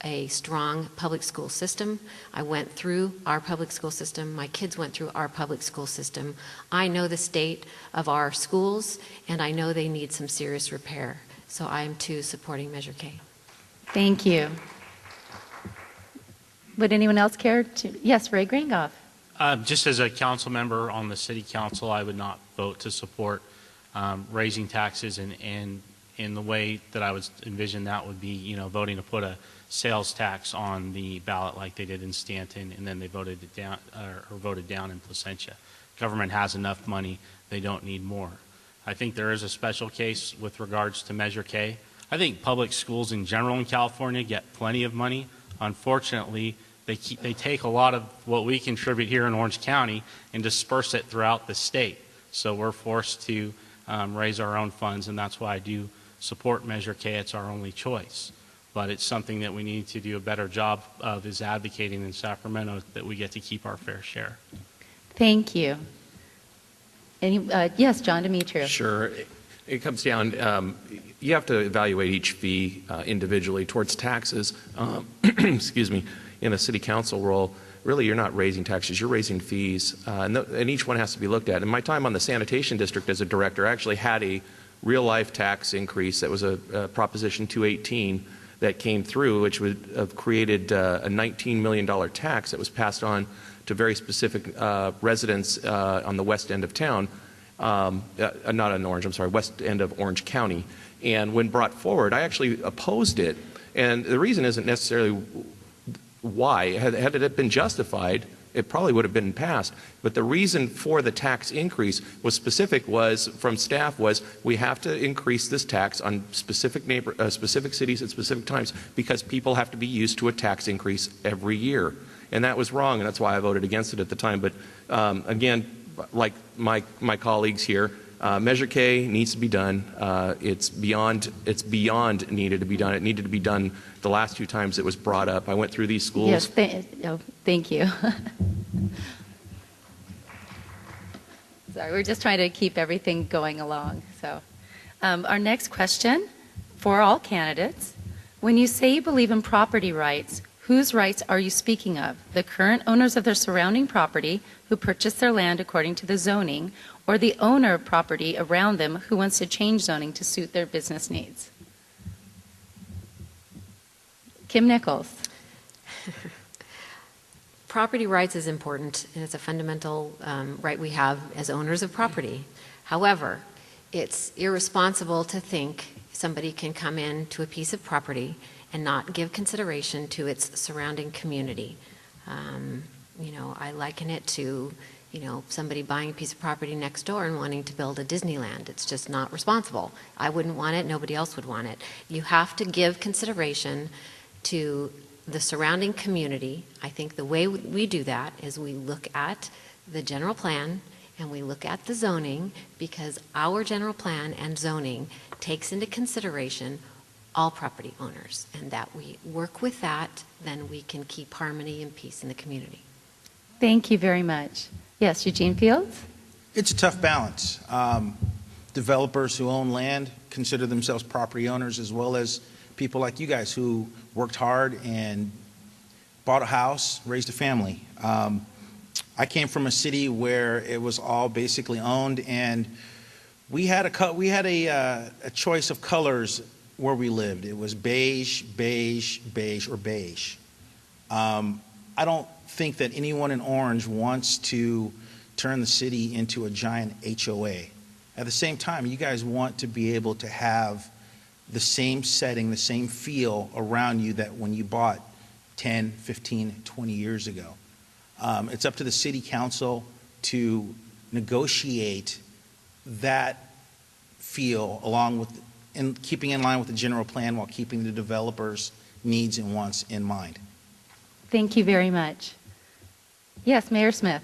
a strong public school system. I went through our public school system. My kids went through our public school system. I know the state of our schools, and I know they need some serious repair. So I am too supporting Measure K. Thank you. Would anyone else care to? Yes, Ray Gringoff. Just as a council member on the city council, I would not vote to support raising taxes, and in the way that I would envision that would be, voting to put a sales tax on the ballot like they did in Stanton, and then they voted it down or voted down in Placentia. Government has enough money; they don't need more. I think there is a special case with regards to Measure K. I think public schools in general in California get plenty of money. Unfortunately, they take a lot of what we contribute here in Orange County and disperse it throughout the state. So we're forced to raise our own funds, and that's why I do support Measure K. It's our only choice. But it's something that we need to do a better job of, is advocating in Sacramento that we get to keep our fair share. Thank you. Yes, John Demetrio. Sure. It comes down, you have to evaluate each fee individually. Towards taxes, excuse me, in a city council role, really you're not raising taxes, you're raising fees, and each one has to be looked at. In my time on the sanitation district as a director, I actually had a real-life tax increase that was a Proposition 218 that came through, which would have created a $19 million tax that was passed on to very specific residents on the west end of town, not in Orange, I'm sorry, west end of Orange County. And when brought forward, I actually opposed it. And the reason isn't necessarily why. Had it been justified, it probably would have been passed. But the reason for the tax increase was from staff was we have to increase this tax on specific cities at specific times because people have to be used to a tax increase every year. And that was wrong, and that's why I voted against it at the time. But again, like my colleagues here, Measure K needs to be done. It's beyond needed to be done. It needed to be done the last 2 times it was brought up. I went through these schools. Yes, thank you. Sorry, we're just trying to keep everything going along. So, our next question for all candidates: when you say you believe in property rights, whose rights are you speaking of? The current owners of their surrounding property who purchased their land according to the zoning, or the owner of property around them who wants to change zoning to suit their business needs? Kim Nichols. Property rights is important, and it's a fundamental right we have as owners of property. However, it's irresponsible to think somebody can come in to a piece of property and not give consideration to its surrounding community. I liken it to somebody buying a piece of property next door and wanting to build a Disneyland. It's just not responsible. I wouldn't want it. Nobody else would want it. You have to give consideration to the surrounding community. I think the way we do that is we look at the general plan and we look at the zoning, because our general plan and zoning takes into consideration all property owners, and that we work with that, then we can keep harmony and peace in the community. Thank you very much. Yes, Eugene Fields? It's a tough balance. Developers who own land consider themselves property owners, as well as people like you guys who worked hard and bought a house, raised a family. I came from a city where it was all basically owned, and we had a choice of colors where we lived. It was beige, beige, beige, or beige. I don't think that anyone in Orange wants to turn the city into a giant HOA. At the same time, you guys want to be able to have the same setting, the same feel around you that when you bought 10, 15, 20 years ago. It's up to the city council to negotiate that feel along with, and keeping in line with the general plan while keeping the developers' needs and wants in mind. Thank you very much. Yes, Mayor Smith.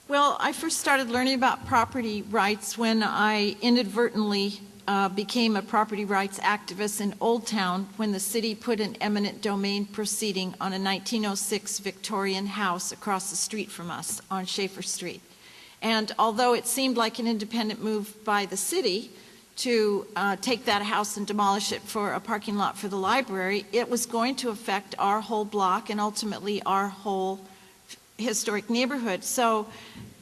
Well, I first started learning about property rights when I inadvertently became a property rights activist in Old Town when the city put an eminent domain proceeding on a 1906 Victorian house across the street from us on Schaefer Street. And although it seemed like an independent move by the city to take that house and demolish it for a parking lot for the library, it was going to affect our whole block and ultimately our whole historic neighborhood. So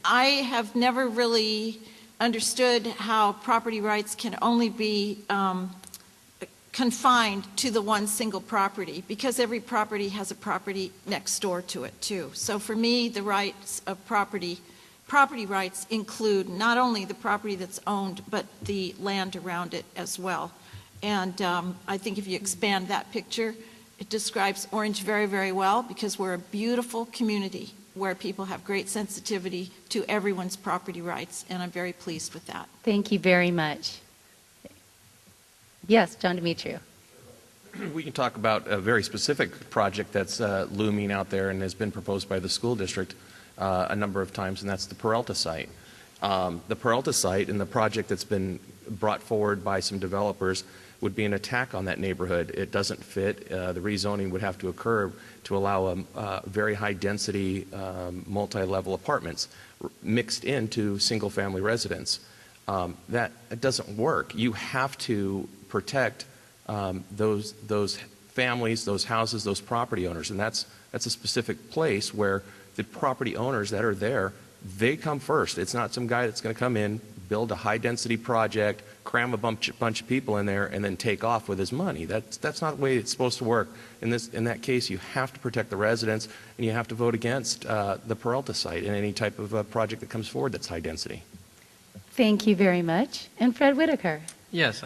I have never really understood how property rights can only be confined to the one single property, because every property has a property next door to it too. So for me, the rights of property rights include not only the property that's owned, but the land around it as well. And I think if you expand that picture, it describes Orange very, very well, because we're a beautiful community where people have great sensitivity to everyone's property rights, and I'm very pleased with that. Thank you very much. Yes, John Demetriou. We can talk about a very specific project that's looming out there and has been proposed by the school district a number of times, and that's the Peralta site. The Peralta site and the project that's been brought forward by some developers would be an attack on that neighborhood. It doesn't fit. The rezoning would have to occur to allow very high-density, multi-level apartments mixed into single-family residence. That doesn't work. You have to protect those families, those houses, those property owners, and that's a specific place where the property owners that are there, they come first. It's not some guy that's going to come in, build a high-density project, cram a bunch of people in there, and then take off with his money. That's not the way it's supposed to work. In that case, you have to protect the residents, and you have to vote against the Peralta site and any type of project that comes forward that's high-density. Thank you very much. And Fred Whitaker. Yes,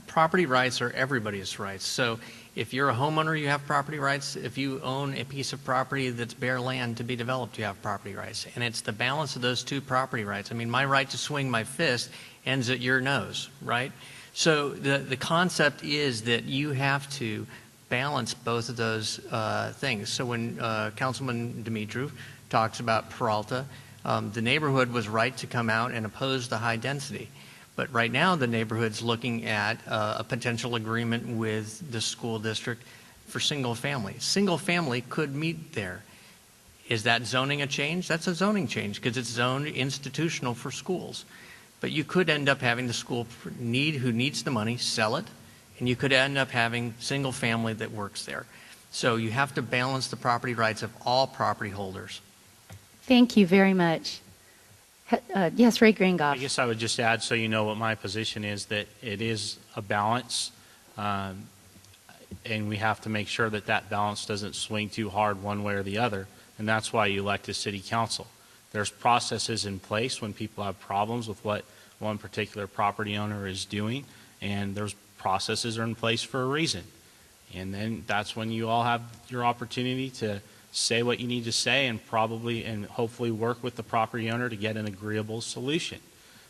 property rights are everybody's rights. So if you're a homeowner, you have property rights. If you own a piece of property that's bare land to be developed, you have property rights. And it's the balance of those two property rights. I mean, my right to swing my fist ends at your nose, right? So the concept is that you have to balance both of those things. So when Councilman Demetriou talks about Peralta, the neighborhood was right to come out and oppose the high density. But right now, the neighborhood's looking at a potential agreement with the school district for single family. Single family could meet there. Is that zoning a change? That's a zoning change because it's zoned institutional for schools. But you could end up having the school who needs the money sell it, and you could end up having single family that works there. So you have to balance the property rights of all property holders. Thank you very much. Yes, Ray Gringoff. I guess I would just add, so you know what my position is, that it is a balance, and we have to make sure that that balance doesn't swing too hard one way or the other, and that's why you elect a city council. There's processes in place when people have problems with what one particular property owner is doing, and those processes are in place for a reason. And then that's when you all have your opportunity to say what you need to say and hopefully work with the property owner to get an agreeable solution.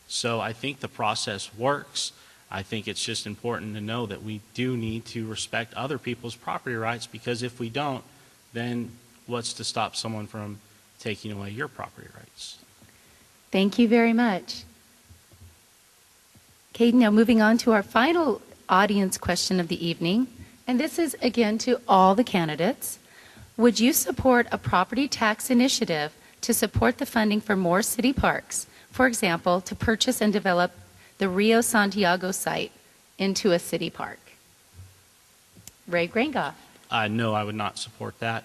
So I think the process works. I think it's just important to know that we do need to respect other people's property rights, because if we don't, then what's to stop someone from taking away your property rights? Thank you very much. Okay, now moving on to our final audience question of the evening, and this is again to all the candidates. Would you support a property tax initiative to support the funding for more city parks? For example, to purchase and develop the Rio Santiago site into a city park? Ray Grangoff. No, I would not support that.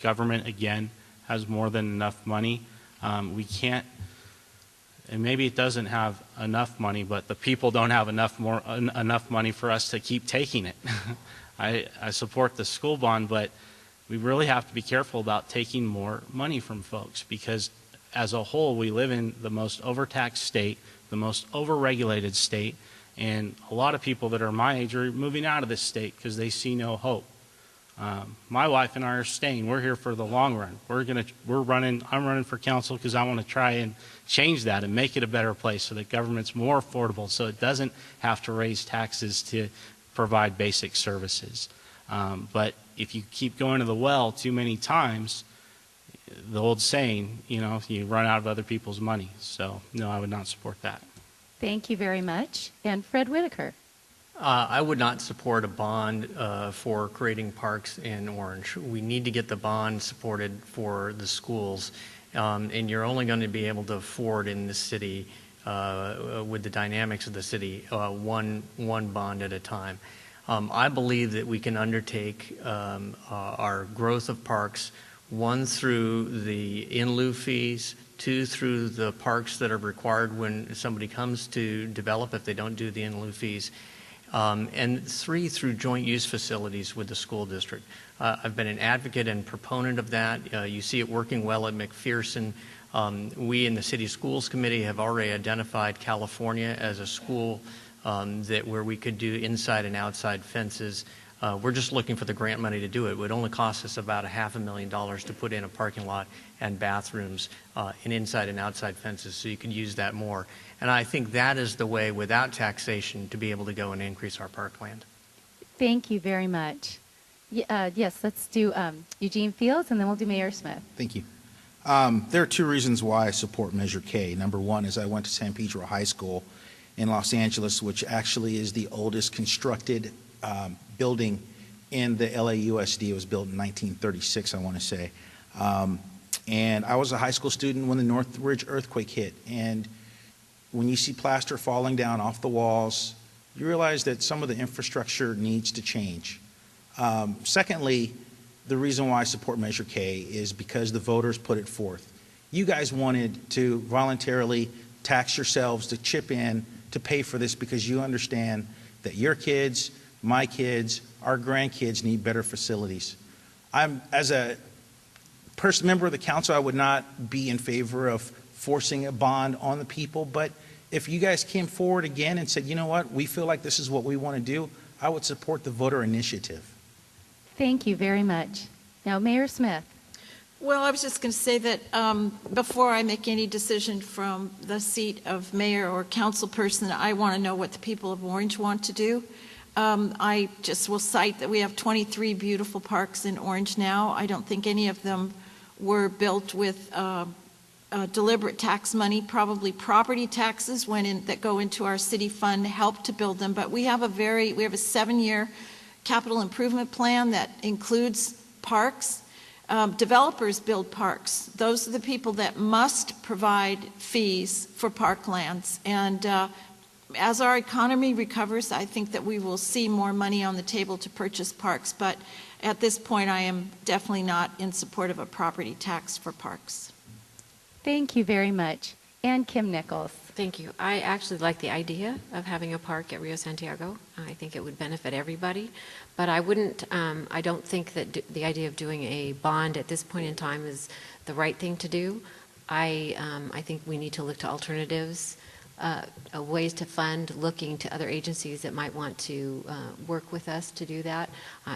Government, again, has more than enough money. We can't, and maybe it doesn't have enough money, but the people don't have enough money for us to keep taking it. I support the school bond, but we really have to be careful about taking more money from folks, because as a whole, we live in the most overtaxed state, the most overregulated state, and a lot of people that are my age are moving out of this state because they see no hope. My wife and I are staying. We're here for the long run. I'm running for council because I want to try and change that and make it a better place so that government's more affordable, so it doesn't have to raise taxes to provide basic services. But if you keep going to the well too many times, the old saying, you run out of other people's money. So, no, I would not support that. Thank you very much. And Fred Whitaker. I would not support a bond for creating parks in Orange. We need to get the bond supported for the schools, and you're only going to be able to afford in the city, with the dynamics of the city, one bond at a time. I believe that we can undertake our growth of parks, one through the in-lieu fees, two through the parks that are required when somebody comes to develop if they don't do the in-lieu fees, and three through joint use facilities with the school district. I've been an advocate and proponent of that. You see it working well at McPherson. We in the City Schools Committee have already identified California as a school where we could do inside and outside fences. We're just looking for the grant money to do it. It would only cost us about $500,000 to put in a parking lot and bathrooms and inside and outside fences, so you can use that more. And I think that is the way, without taxation, to be able to go and increase our parkland. Thank you very much. Yes, let's do Eugene Fields, and then we'll do Mayor Smith. Thank you. There are two reasons why I support Measure K. Number one is I went to San Pedro High School in Los Angeles, which actually is the oldest constructed building in the LAUSD. It was built in 1936, I want to say. And I was a high school student when the Northridge earthquake hit. And when you see plaster falling down off the walls, you realize that some of the infrastructure needs to change. Secondly, the reason why I support Measure K is because the voters put it forth. You guys wanted to voluntarily tax yourselves to chip in to pay for this because you understand that your kids, my kids, our grandkids need better facilities. As a member of the council, I would not be in favor of forcing a bond on the people, but if you guys came forward again and said, you know what, we feel like this is what we want to do, I would support the voter initiative. Thank you very much. Now, Mayor Smith. Well, I was just going to say that before I make any decision from the seat of mayor or council person, I want to know what the people of Orange want to do. I just will cite that we have 23 beautiful parks in Orange now. I don't think any of them were built with deliberate tax money. Probably property taxes that go into our city fund help to build them. But we have a 7-year capital improvement plan that includes parks. Developers build parks. Those are the people that must provide fees for parklands. And as our economy recovers, I think that we will see more money on the table to purchase parks. But at this point, I am definitely not in support of a property tax for parks. Thank you very much. And Kim Nichols. Thank you. I actually like the idea of having a park at Rio Santiago. I think it would benefit everybody. But I don't think that the idea of doing a bond at this point in time is the right thing to do. I think we need to look to alternatives, ways to fund, looking to other agencies that might want to work with us to do that.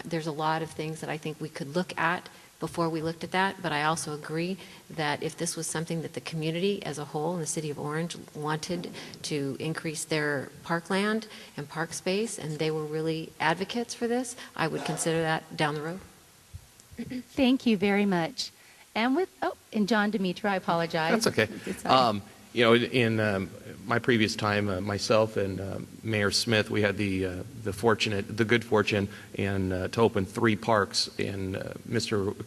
There's a lot of things that I think we could look at before we looked at that, but I also agree that if this was something that the community as a whole in the city of Orange wanted to increase their parkland and park space, and they were really advocates for this, I would consider that down the road. Thank you very much. And John Demetra, I apologize. That's okay. You know, in my previous time, myself and Mayor Smith, we had the good fortune, and to open 3 parks, and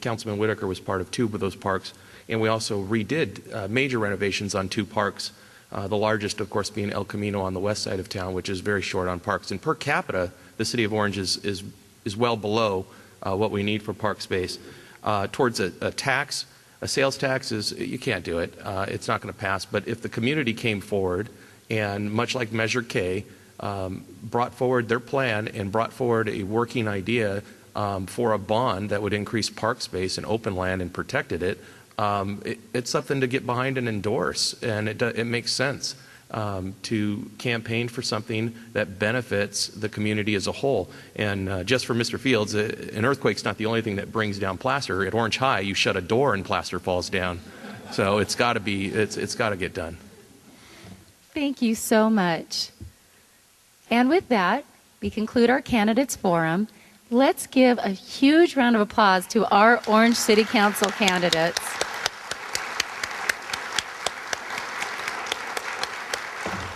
Councilman Whitaker was part of 2 of those parks, and we also redid major renovations on 2 parks. The largest, of course, being El Camino on the west side of town, which is very short on parks. And per capita, the city of Orange is well below what we need for park space. Towards a sales tax you can't do it. It's not going to pass. But if the community came forward and, much like Measure K, brought forward their plan and brought forward a working idea for a bond that would increase park space and open land and protected it, it's something to get behind and endorse. And it makes sense to campaign for something that benefits the community as a whole. And just for Mr. Fields, an earthquake's not the only thing that brings down plaster. At Orange High, you shut a door and plaster falls down. So it's got to get done. Thank you so much. And with that, we conclude our candidates forum. Let's give a huge round of applause to our Orange City Council candidates.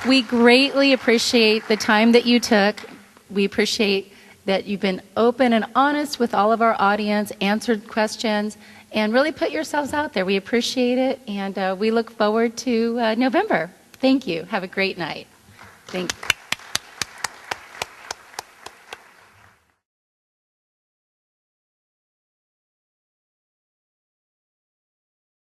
We greatly appreciate the time that you took. We appreciate that you've been open and honest with all of our audience, answered questions, and really put yourselves out there. We appreciate it, and we look forward to November. Thank you. Have a great night. Thank you.